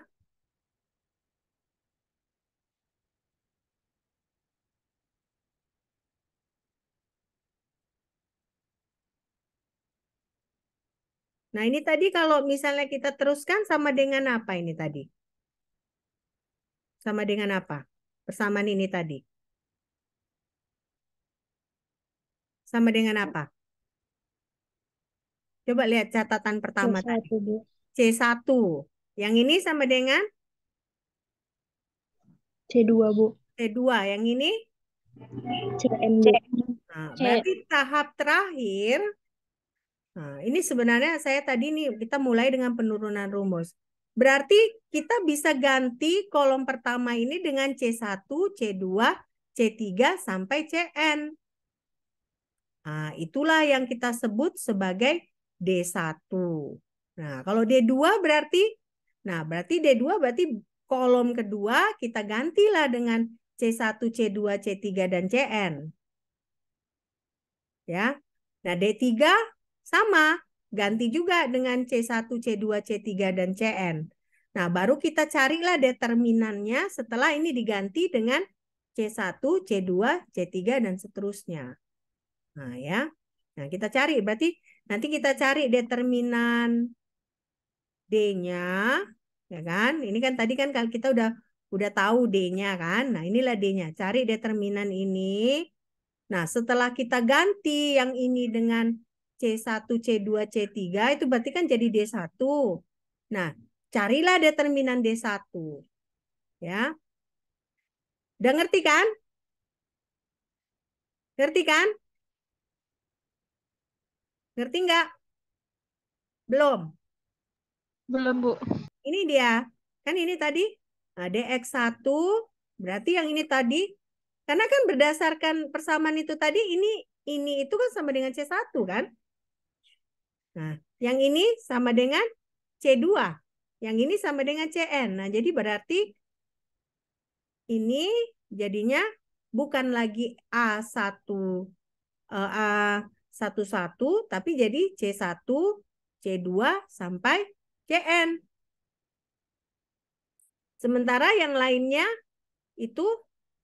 Nah, ini tadi kalau misalnya kita teruskan sama dengan apa ini tadi? Sama dengan apa? Persamaan ini tadi. Sama dengan apa? Coba lihat catatan pertama C1, tadi. Bu. C1. Yang ini sama dengan C2, Bu. C2. Yang ini? CN, Bu. Nah, berarti tahap terakhir. Nah, ini sebenarnya saya tadi nih kita mulai dengan penurunan rumus. Berarti kita bisa ganti kolom pertama ini dengan C1, C2, C3 sampai Cn. Nah, itulah yang kita sebut sebagai D1. Nah, kalau D2 berarti D2 berarti kolom kedua kita gantilah dengan C1, C2, C3 dan Cn. Ya. Nah, D3 sama, ganti juga dengan C1, C2, C3 dan Cn. Nah, baru kita carilah determinannya setelah ini diganti dengan C1, C2, C3 dan seterusnya. Nah, ya. Nah, kita cari. Berarti nanti kita cari determinan D-nya, ya kan? Ini kan tadi kan kalau kita udah tahu D-nya kan. Nah, inilah D-nya. Cari determinan ini. Nah, setelah kita ganti yang ini dengan C1, C2, C3, itu berarti kan jadi D1. Nah, carilah determinan D1. Ya. Udah ngerti kan? Ngerti kan? Ngerti nggak? Belum? Belum, Bu. Ini dia. Kan ini tadi dx1 berarti yang ini tadi karena kan berdasarkan persamaan itu tadi ini itu kan sama dengan C1 kan? Nah, yang ini sama dengan C2. Yang ini sama dengan Cn. Nah, jadi berarti ini jadinya bukan lagi A1 A11 tapi jadi C1, C2 sampai Cn. Sementara yang lainnya itu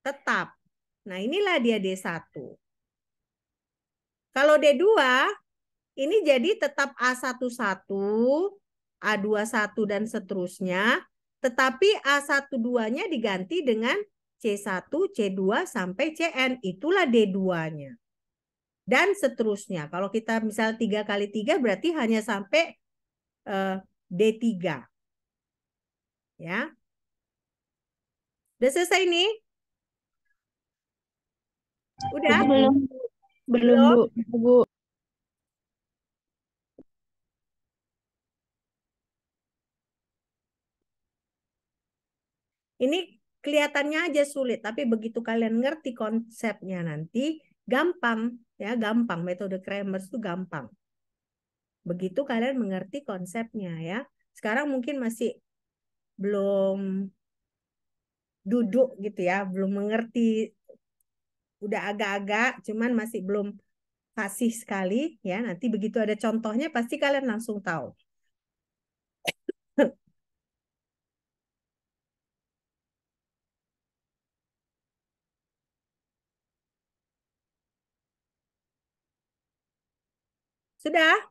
tetap. Nah, inilah dia D1. Kalau D2, ini jadi tetap A11, A21 dan seterusnya. Tetapi A12-nya diganti dengan C1, C2 sampai Cn. Itulah D2-nya. Dan seterusnya. Kalau kita misal 3 kali 3 berarti hanya sampai D3. Ya. Udah selesai nih? Udah? Belum, Belum? Bu. Ini kelihatannya aja sulit, tapi begitu kalian ngerti konsepnya nanti, gampang. Ya, gampang. Metode Kramers itu gampang. Begitu kalian mengerti konsepnya ya. Sekarang mungkin masih belum duduk gitu ya, belum mengerti. Udah agak-agak, cuman masih belum fasih sekali ya. Nanti begitu ada contohnya pasti kalian langsung tahu. Sudah?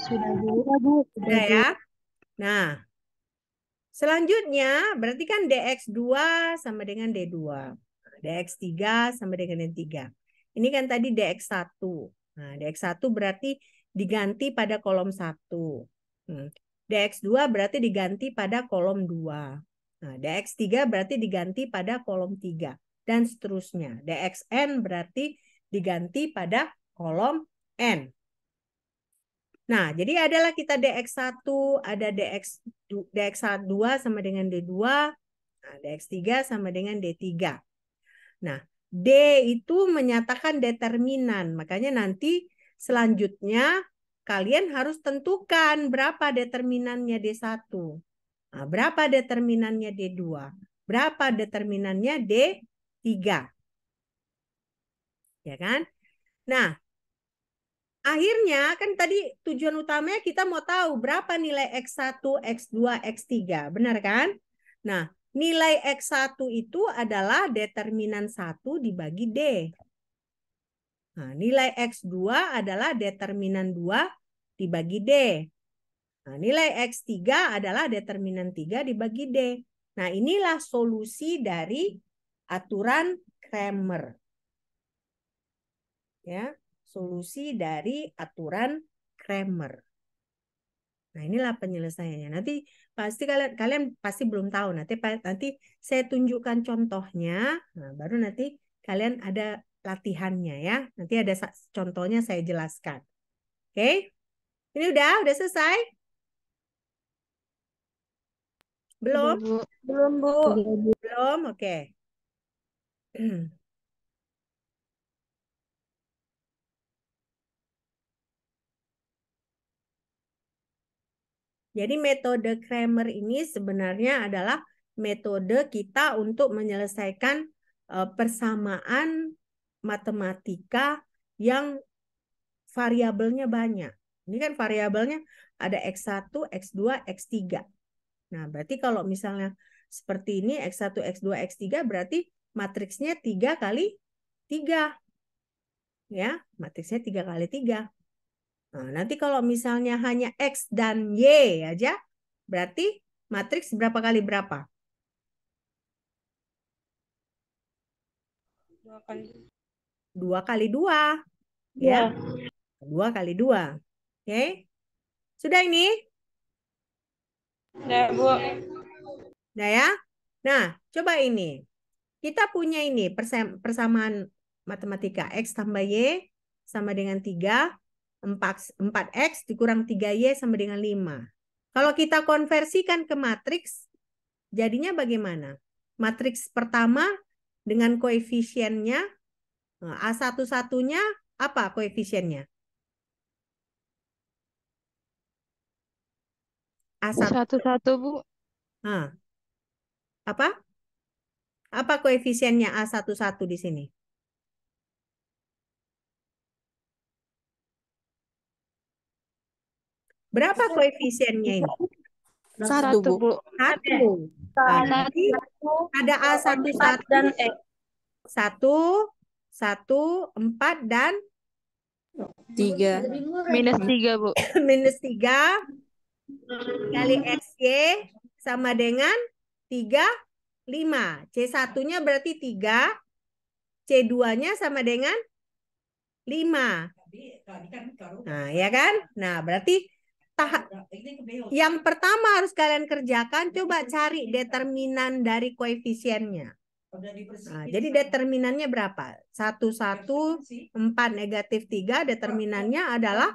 Sudah, Bu. Sudah ya? Nah, Selanjutnya, berarti kan DX2 sama dengan D2. DX3 sama dengan D3. Ini kan tadi DX1. Nah, DX1 berarti diganti pada kolom 1. DX2 berarti diganti pada kolom 2. Nah, DX3 berarti diganti pada kolom 3. Dan seterusnya. DXN berarti diganti pada kolom N. Nah, jadi adalah kita DX1, ada DX2 sama dengan D2, nah, DX3 sama dengan D3. Nah, D itu menyatakan determinan. Makanya nanti selanjutnya kalian harus tentukan berapa determinannya D1. Nah, berapa determinannya D2. Berapa determinannya D3. Ya kan? Nah, akhirnya kan tadi tujuan utamanya kita mau tahu berapa nilai X1, X2, X3. Benar kan? Nah, nilai X1 itu adalah determinan 1 dibagi D. Nah, nilai X2 adalah determinan 2 dibagi D. Nah, nilai X3 adalah determinan 3 dibagi D. Nah, inilah solusi dari aturan Cramer. Ya. Solusi dari aturan Cramer. Nah, inilah penyelesaiannya. Nanti pasti kalian pasti belum tahu. Nanti saya tunjukkan contohnya. Nah, baru nanti kalian ada latihannya ya. Nanti ada contohnya saya jelaskan. Oke? Ini udah selesai? Belum? Belum, Bu. Belum? Oke. Jadi metode Cramer ini sebenarnya adalah metode kita untuk menyelesaikan persamaan matematika yang variabelnya banyak. Ini kan variabelnya ada X1, X2, X3. Nah, berarti kalau misalnya seperti ini X1, X2, X3 berarti matriksnya 3 kali 3. Ya, matriksnya 3 kali 3. Nah, nanti kalau misalnya hanya X dan Y aja, berarti matriks berapa kali berapa? 2 kali 2. Ya. 2 kali 2. Oke. Sudah ini? Ya, Bu. Nah ya. Nah, coba ini. Kita punya ini persamaan matematika. X tambah Y sama dengan 3. 4X dikurang 3Y sama dengan 5. Kalau kita konversikan ke matriks, jadinya bagaimana? Matriks pertama dengan koefisiennya, A1-1-nya apa koefisiennya? A1. 1-1, Bu. Nah, apa? Apa koefisiennya A1-1 di sini? Berapa koefisiennya ini? 1, Bu. 1. Berarti ada A1-1 dan X. 1, 1, 4, dan 3. -3, Bu. minus 3 kali XY sama dengan 3, 5. C1-nya berarti 3, C2-nya sama dengan 5. Nah, ya kan? Nah, berarti yang pertama harus kalian kerjakan, coba cari determinan dari koefisiennya. Nah, jadi determinannya berapa? 1, 1, 4, negatif 3, determinannya adalah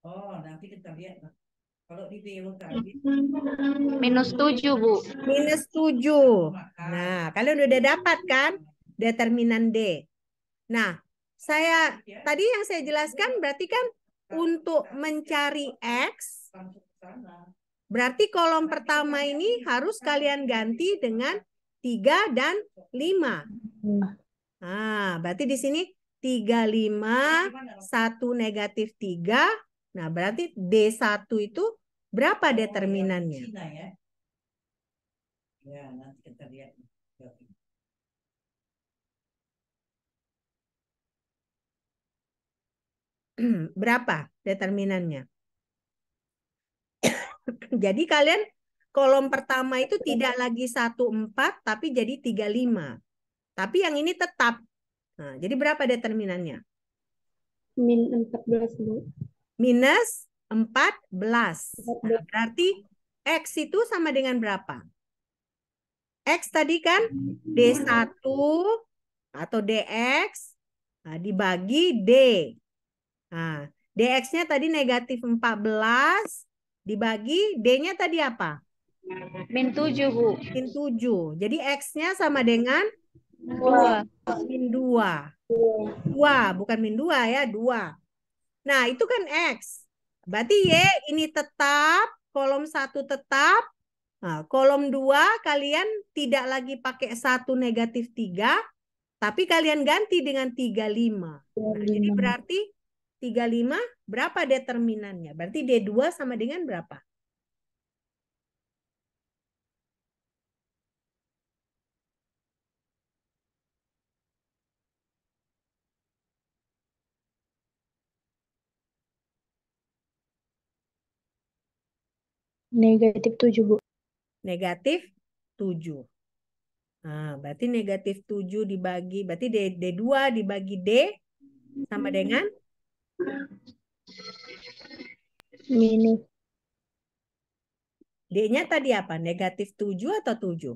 -7, Bu. -7. Nah, kalian udah dapat kan determinan D. Nah, tadi yang saya jelaskan berarti kan untuk mencari X, berarti kolom pertama ini harus kalian ganti dengan 3 dan 5. Nah, berarti di sini 3, 5, 1 negatif 3. Nah, berarti D1 itu berapa determinannya? Ya, nanti kita lihat. Berapa determinannya? Jadi kalian kolom pertama itu tidak lagi 14, tapi jadi 35. Tapi yang ini tetap. Nah, jadi berapa determinannya? Min 14, Bu. Minus 14. Nah, berarti X itu sama dengan berapa? X tadi kan D1 atau DX dibagi D. Nah, DX-nya tadi negatif 14 dibagi D-nya tadi apa? Min 7, Bu. Min 7. Jadi X-nya sama dengan 2. min 2. 2, bukan min 2 ya, 2. Nah, itu kan X. Berarti Y ini tetap, kolom 1 tetap. Nah, kolom 2 kalian tidak lagi pakai 1 negatif 3, tapi kalian ganti dengan 35. Nah, jadi berarti 35 berapa determinannya? Berarti D2 sama dengan berapa? Negatif 7, Bu. Negatif 7. Nah, berarti negatif 7 dibagi, berarti D2 dibagi D sama dengan? Minus. D-nya tadi apa? Negatif 7 atau 7?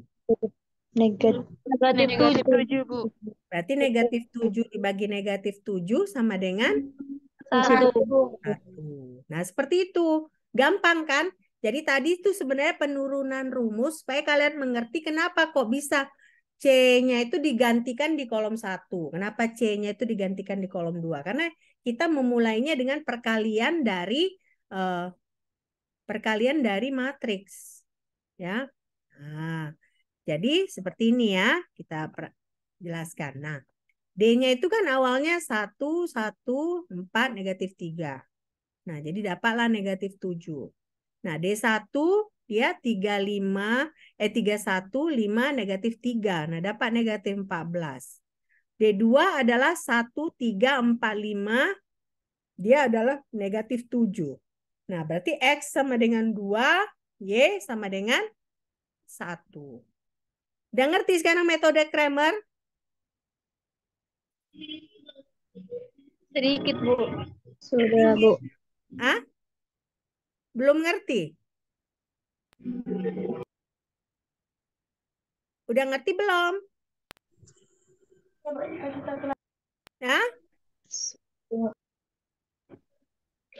Negatif. Negatif 7, Bu. Berarti negatif 7 dibagi negatif 7 sama dengan? 1. 1. Nah, seperti itu. Gampang kan? Jadi tadi itu sebenarnya penurunan rumus supaya kalian mengerti kenapa kok bisa C-nya itu digantikan di kolom 1. Kenapa C-nya itu digantikan di kolom 2? Karena kita memulainya dengan perkalian dari matriks. Ya. Nah, jadi seperti ini ya, kita jelaskan. Nah, D-nya itu kan awalnya 1, 1, 4, negatif 3. Nah, jadi dapatlah negatif 7. Nah, D1 dia 31, 5, negatif 3. Nah, dapat negatif 14. D2 adalah 1, 3, 4, 5. Dia adalah negatif 7. Nah, berarti X sama dengan 2, Y sama dengan 1. Udah ngerti sekarang metode Cramer? Sedikit, Bu. Sudah, Bu. Hah? Belum ngerti? Udah ngerti belum? Hah?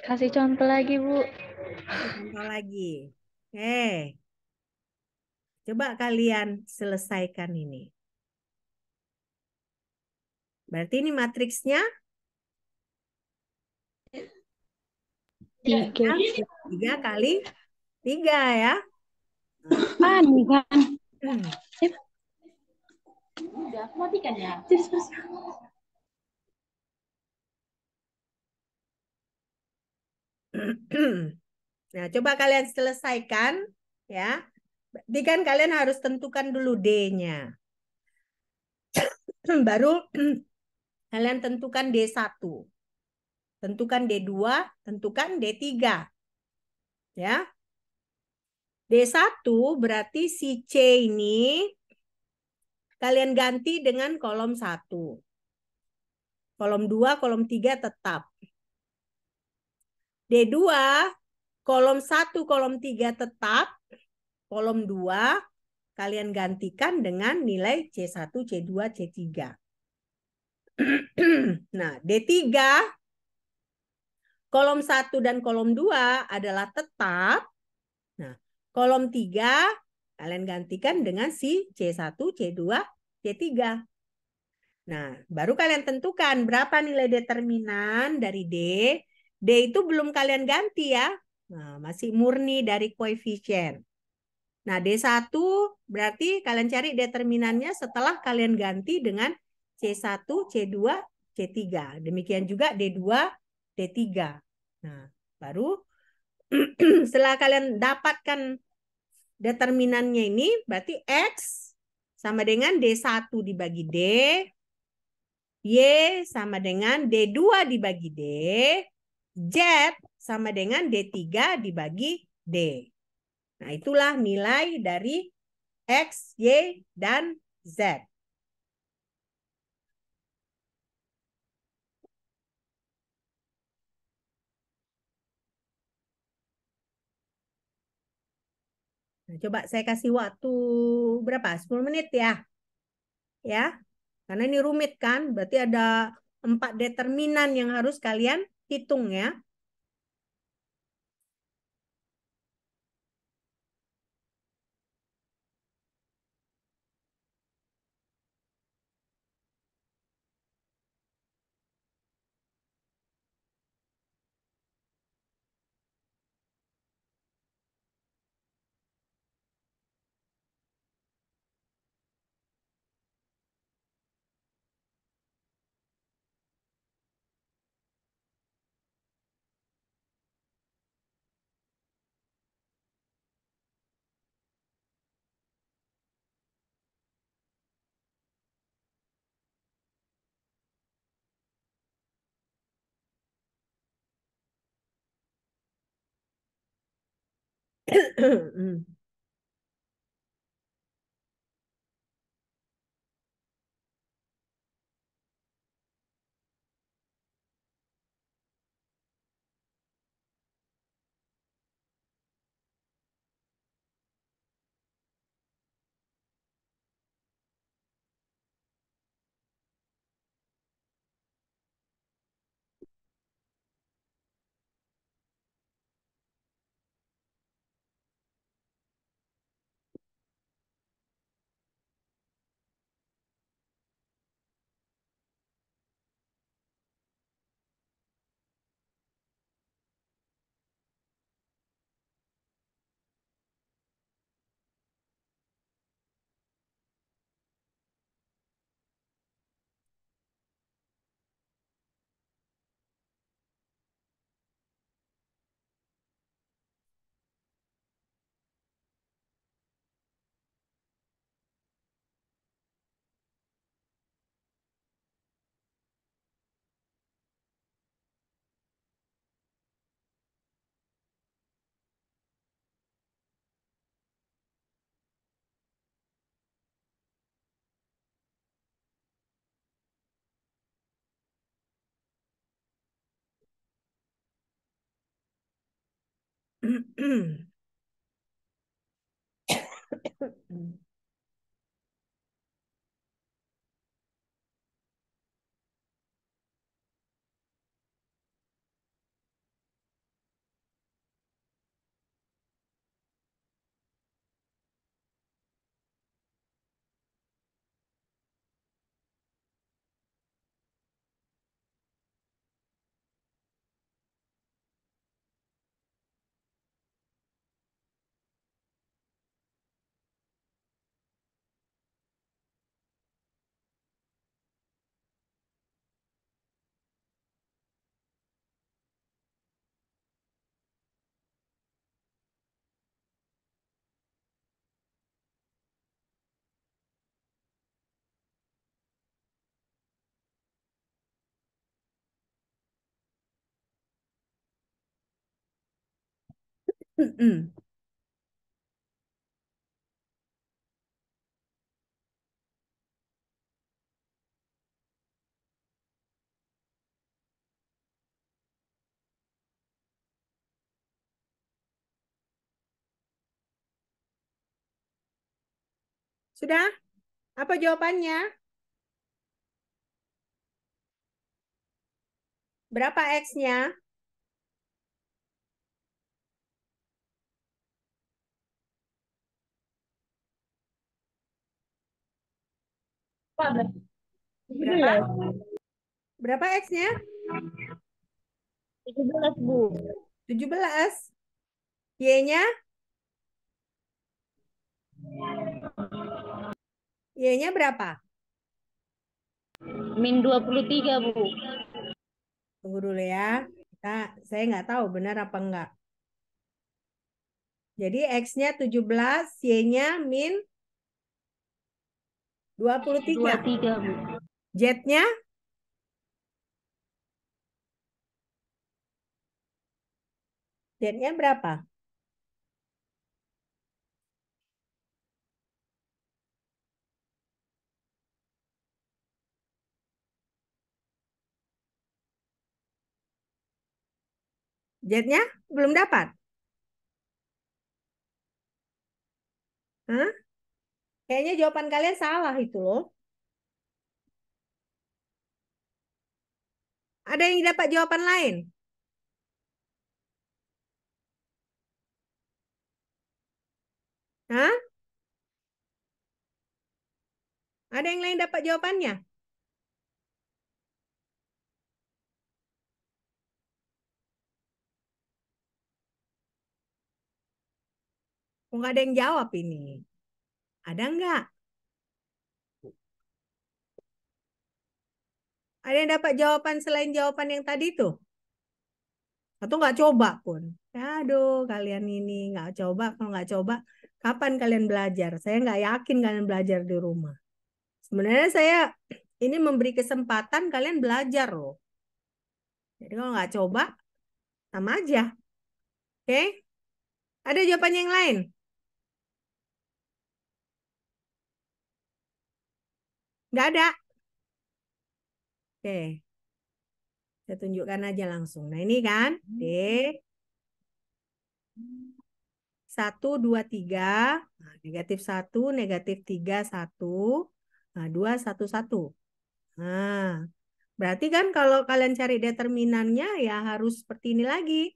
Kasih contoh lagi, Bu. Contoh lagi. Coba kalian selesaikan ini. Berarti ini matriksnya 3 kali 3 ya. Nih kan. Udah, aku matikan ya. Nah, coba kalian selesaikan ya. Berarti kan kalian harus tentukan dulu D-nya. Baru kalian tentukan D1. Tentukan D2, tentukan D3. Ya. D1 berarti si C ini kalian ganti dengan kolom 1. Kolom 2, kolom 3 tetap. D2, kolom 1, kolom 3 tetap. Kolom 2, kalian gantikan dengan nilai C1, C2, C3. Nah, D3, kolom 1 dan kolom 2 adalah tetap. Nah, kolom 3, kalian gantikan dengan si C1, C2, C3. Nah, baru kalian tentukan berapa nilai determinan dari D. D itu belum kalian ganti ya. Nah, masih murni dari koefisien. Nah, D1 berarti kalian cari determinannya setelah kalian ganti dengan C1, C2, C3. Demikian juga D2, D3. Nah, baru setelah kalian dapatkan determinannya ini, berarti X sama dengan D1 dibagi D, Y sama dengan D2 dibagi D, Z sama dengan D3 dibagi D. Nah, itulah nilai dari X, Y, dan Z. Nah, coba saya kasih waktu berapa? 10 menit ya. Ya. Karena ini rumit kan? Berarti ada 4 determinan yang harus kalian hitung ya. Sudah? Apa jawabannya? Berapa X-nya? Berapa? Berapa X-nya? 17, Bu. 17. Y-nya? Y-nya berapa? Min 23, Bu. Tunggu dulu ya. Saya nggak tahu benar apa enggak. Jadi X-nya 17, Y-nya min 23. 23, Bu. Z-nya? Z-nya berapa? Z-nya belum dapat? Hah? Kayaknya jawaban kalian salah itu loh. Ada yang dapat jawaban lain? Hah? Ada yang lain dapat jawabannya? Nggak ada yang jawab ini. Ada nggak? Ada yang dapat jawaban selain jawaban yang tadi tuh? Atau nggak coba pun? Aduh, kalian ini nggak coba. Kalau nggak coba, kapan kalian belajar? Saya nggak yakin kalian belajar di rumah. Sebenarnya saya ini memberi kesempatan kalian belajar loh. Jadi kalau nggak coba, sama aja. Oke? Ada jawaban yang lain? Nggak ada. Oke, saya tunjukkan aja langsung. Nah ini kan, D 1, 2, 3. Nah, negatif 1, negatif 3, 1. Nah, 2, 1, 1. Nah, berarti kan kalau kalian cari determinannya ya harus seperti ini lagi.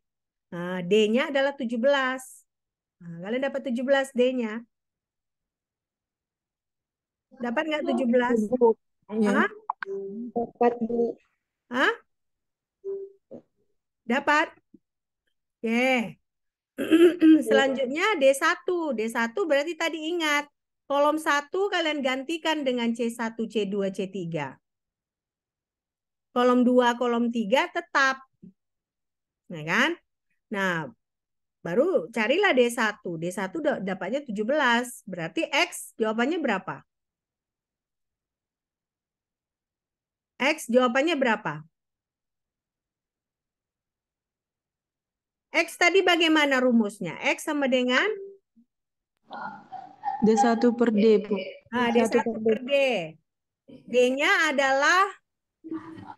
Nah, D-nya adalah 17. Nah, kalian dapat 17 D-nya. Dapat nggak 17? Bu. Ya. Hah? Dapat, Bu. Hah? Dapat? Oke. Selanjutnya D1. D1 berarti tadi ingat. Kolom 1 kalian gantikan dengan C1, C2, C3. Kolom 2, kolom 3 tetap. Nah kan? Nah, baru carilah D1. D1 dapatnya 17. Berarti X jawabannya berapa? X jawabannya berapa? X tadi bagaimana rumusnya? X sama dengan? D1 per D, Bu. Nah, D1 per D. D-nya adalah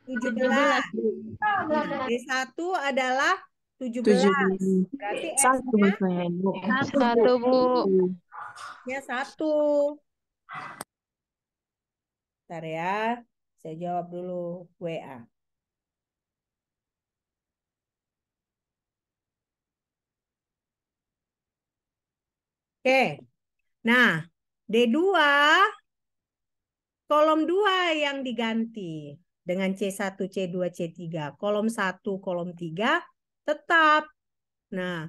17. Nah, D1 adalah 17. 17. Berarti Satu X-nya saya, Bu. Satu, Bu. nya 1. Bentar ya. Saya jawab dulu WA. Oke. Nah, D2 kolom 2 yang diganti dengan C1, C2, C3. Kolom 1, kolom 3 tetap. Nah,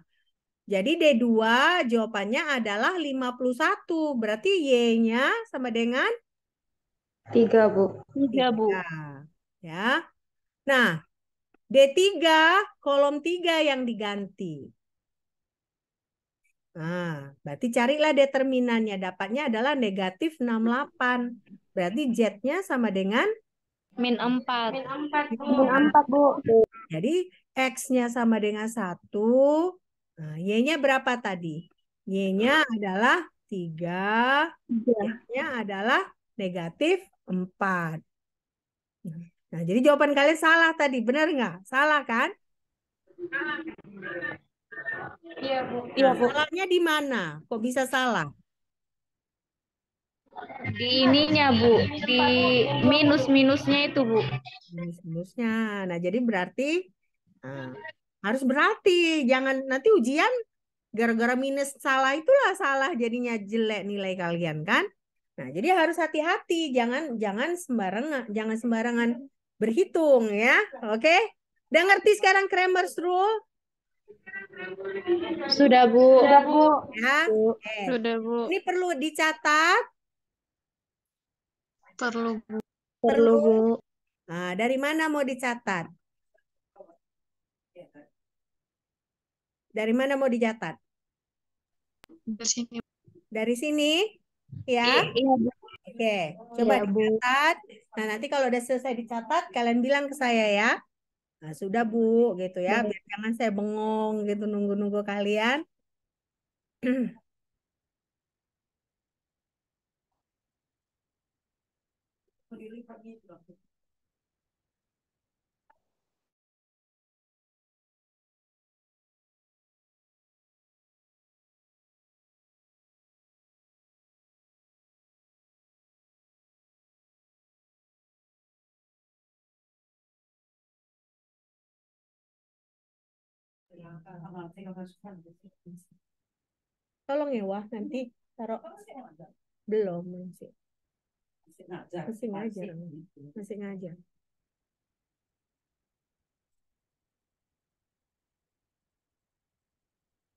jadi D2 jawabannya adalah 51. Berarti Y-nya sama dengan 3, Bu. 3, Bu. 3. Ya. Nah, D3 kolom 3 yang diganti. Nah, berarti carilah determinannya. Dapatnya adalah negatif 68. Berarti Z-nya sama dengan Min 4. Min 4, Bu. Jadi X-nya sama dengan 1. Nah, Y-nya berapa tadi? Y-nya adalah 3. Z-nya adalah negatif 4. Nah, jadi jawaban kalian salah tadi. Benar nggak? Salah kan? Iya, Bu. Nah, salahnya di mana? Kok bisa salah? Di ininya, Bu. Di minus-minusnya itu, Bu. Minus-minusnya. Nah, jadi berarti nah, harus berarti. Jangan nanti ujian gara-gara minus salah itulah salah jadinya jelek nilai kalian kan. Nah, jadi harus hati-hati. Jangan sembarangan berhitung ya. Oke? Udah ngerti sekarang Cramer's Rule? Sudah, Bu. Sudah, Bu. Ya. Oke. Sudah, Bu. Ini perlu dicatat. Perlu. Perlu, Bu. Nah, dari mana mau dicatat? Dari mana mau dicatat? Di sini. Dari sini? Ya. Iya, Bu. Oke, coba Ya, Bu. dicatat. Nah, nanti kalau udah selesai dicatat, kalian bilang ke saya ya. Nah, sudah Bu, gitu ya. Biar jangan saya bengong gitu nunggu-nunggu kalian. Tolong ya, Wah, nanti taruh. Belum masih. Masih ngajar. Masih ngajar.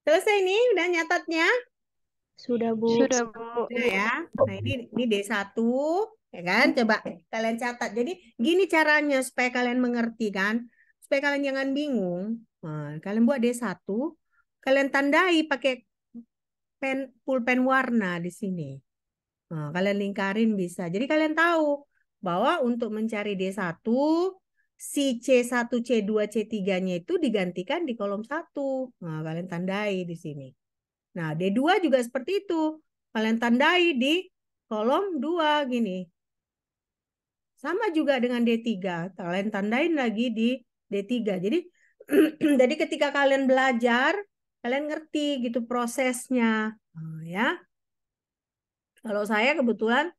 Selesai nih, udah nyatatnya. Sudah, Bu. Sudah, Bu. Udah ya. Nah, ini D1, ya kan? Coba kalian catat. Jadi gini caranya supaya kalian mengerti kan. Supaya kalian jangan bingung. Nah, kalian buat D1, kalian tandai pakai pulpen warna di sini. Nah, kalian lingkarin bisa. Jadi kalian tahu bahwa untuk mencari D1, si C1, C2, C3-nya itu digantikan di kolom 1. Nah, kalian tandai di sini. Nah, D2 juga seperti itu. Kalian tandai di kolom 2 gini. Sama juga dengan D3. Kalian tandain lagi di D3. Jadi jadi ketika kalian belajar, kalian ngerti gitu prosesnya. Nah, ya. Kalau saya kebetulan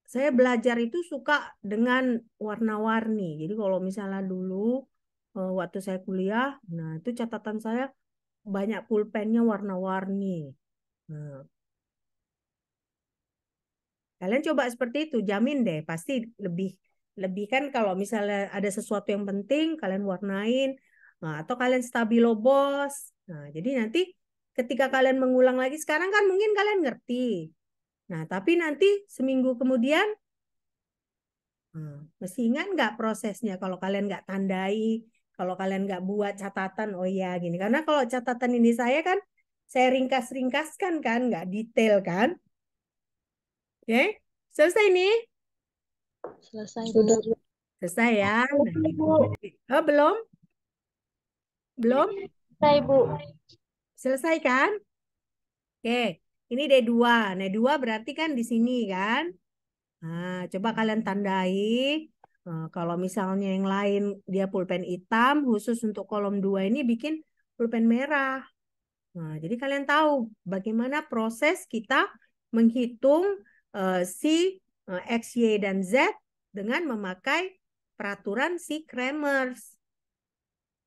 saya belajar itu suka dengan warna-warni. Jadi kalau misalnya dulu waktu saya kuliah, nah itu catatan saya banyak pulpennya warna-warni. Nah, kalian coba seperti itu, jamin deh pasti lebih lebih kan kalau misalnya ada sesuatu yang penting kalian warnain, nah, atau kalian stabilo bos. Nah, jadi nanti ketika kalian mengulang lagi sekarang kan mungkin kalian ngerti. Nah, tapi nanti seminggu kemudian mesti ingat nggak prosesnya kalau kalian nggak tandai, kalau kalian nggak buat catatan, oh ya gini. Karena kalau catatan ini saya kan, saya ringkas-ringkaskan kan, nggak detail kan. Oke, selesai nih. Selesai, Sudah. Bu. Selesai ya. Nah, oh, belum? Belum? Selesai, Bu. Selesai kan? Oke, ini D2. Nah, D2 berarti kan di sini kan? Nah, coba kalian tandai. Kalau misalnya yang lain dia pulpen hitam, khusus untuk kolom 2 ini bikin pulpen merah. Nah, jadi kalian tahu bagaimana proses kita menghitung si X, Y, dan Z dengan memakai peraturan si Kramers.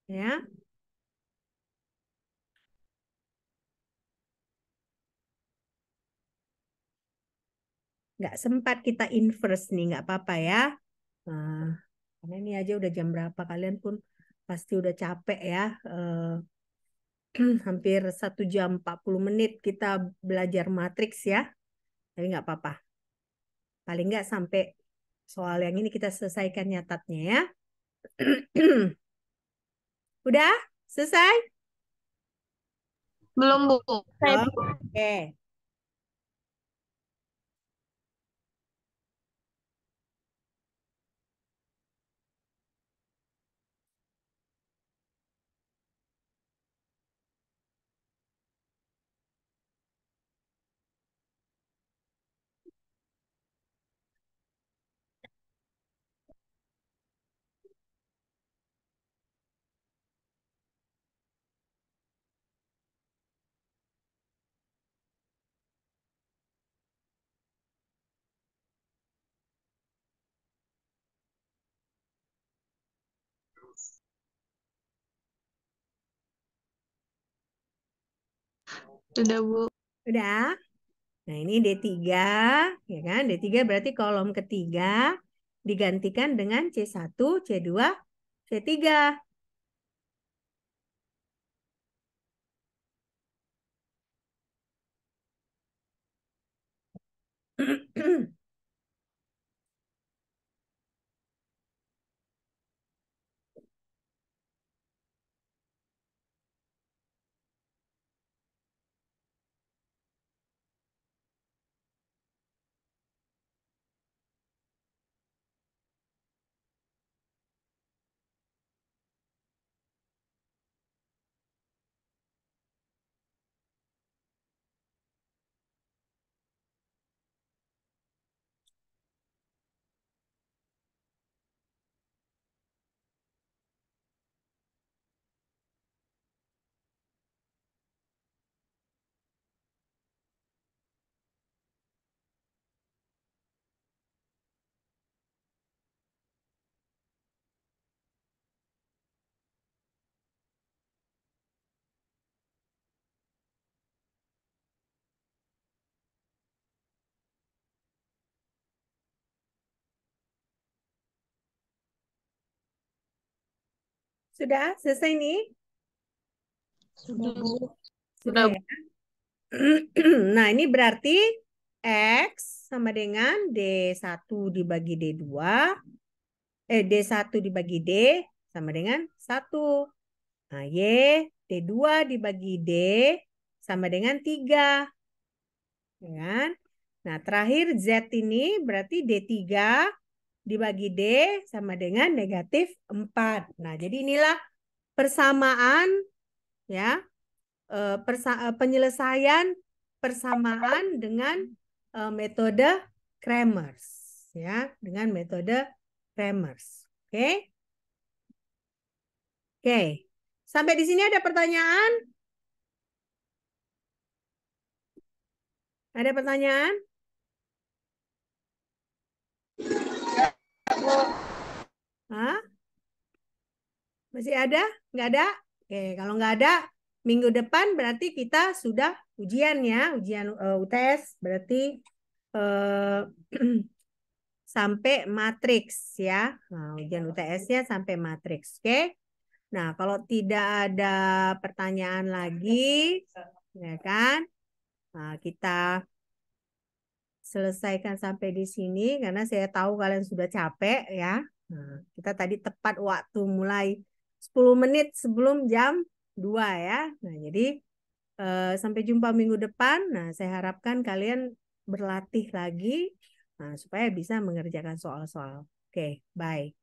Ya, nggak sempat kita inverse nih, nggak apa-apa ya. Nah, karena ini aja udah jam berapa, kalian pun pasti udah capek ya. Hampir 1 jam 40 menit kita belajar matriks ya. Tapi nggak apa-apa. Paling nggak sampai soal yang ini kita selesaikan nyatatnya ya. Udah? Selesai? Belum, Bu. Belum? Oke. Sudah, Bu. Udah? Nah, ini D3, ya kan? D3 berarti kolom ketiga digantikan dengan C1, C2, C3. Sudah selesai nih? Sudah, Bu. Sudah ya? Nah, ini berarti X sama dengan D1 dibagi D2. D1 dibagi D sama dengan 1. Nah, Y, D2 dibagi D sama dengan 3. Ya kan? Nah, terakhir Z ini berarti D3 dibagi D sama dengan negatif 4. Nah, jadi inilah persamaan ya, penyelesaian persamaan dengan metode Kramers ya, dengan metode Kramers. Oke? Oke. Sampai di sini ada pertanyaan? Ada pertanyaan? Hah? Masih ada? Nggak ada? Oke, kalau nggak ada, minggu depan berarti kita sudah ujian ya, ujian UTS berarti sampai matriks ya. Nah, ujian UTS-nya sampai matriks. Oke. Nah, kalau tidak ada pertanyaan lagi, ya kan? Nah, kita selesaikan sampai di sini karena saya tahu kalian sudah capek ya. Nah, kita tadi tepat waktu mulai 10 menit sebelum jam 2 ya. Nah, jadi sampai jumpa minggu depan. Nah, saya harapkan kalian berlatih lagi supaya bisa mengerjakan soal-soal. Oke, bye.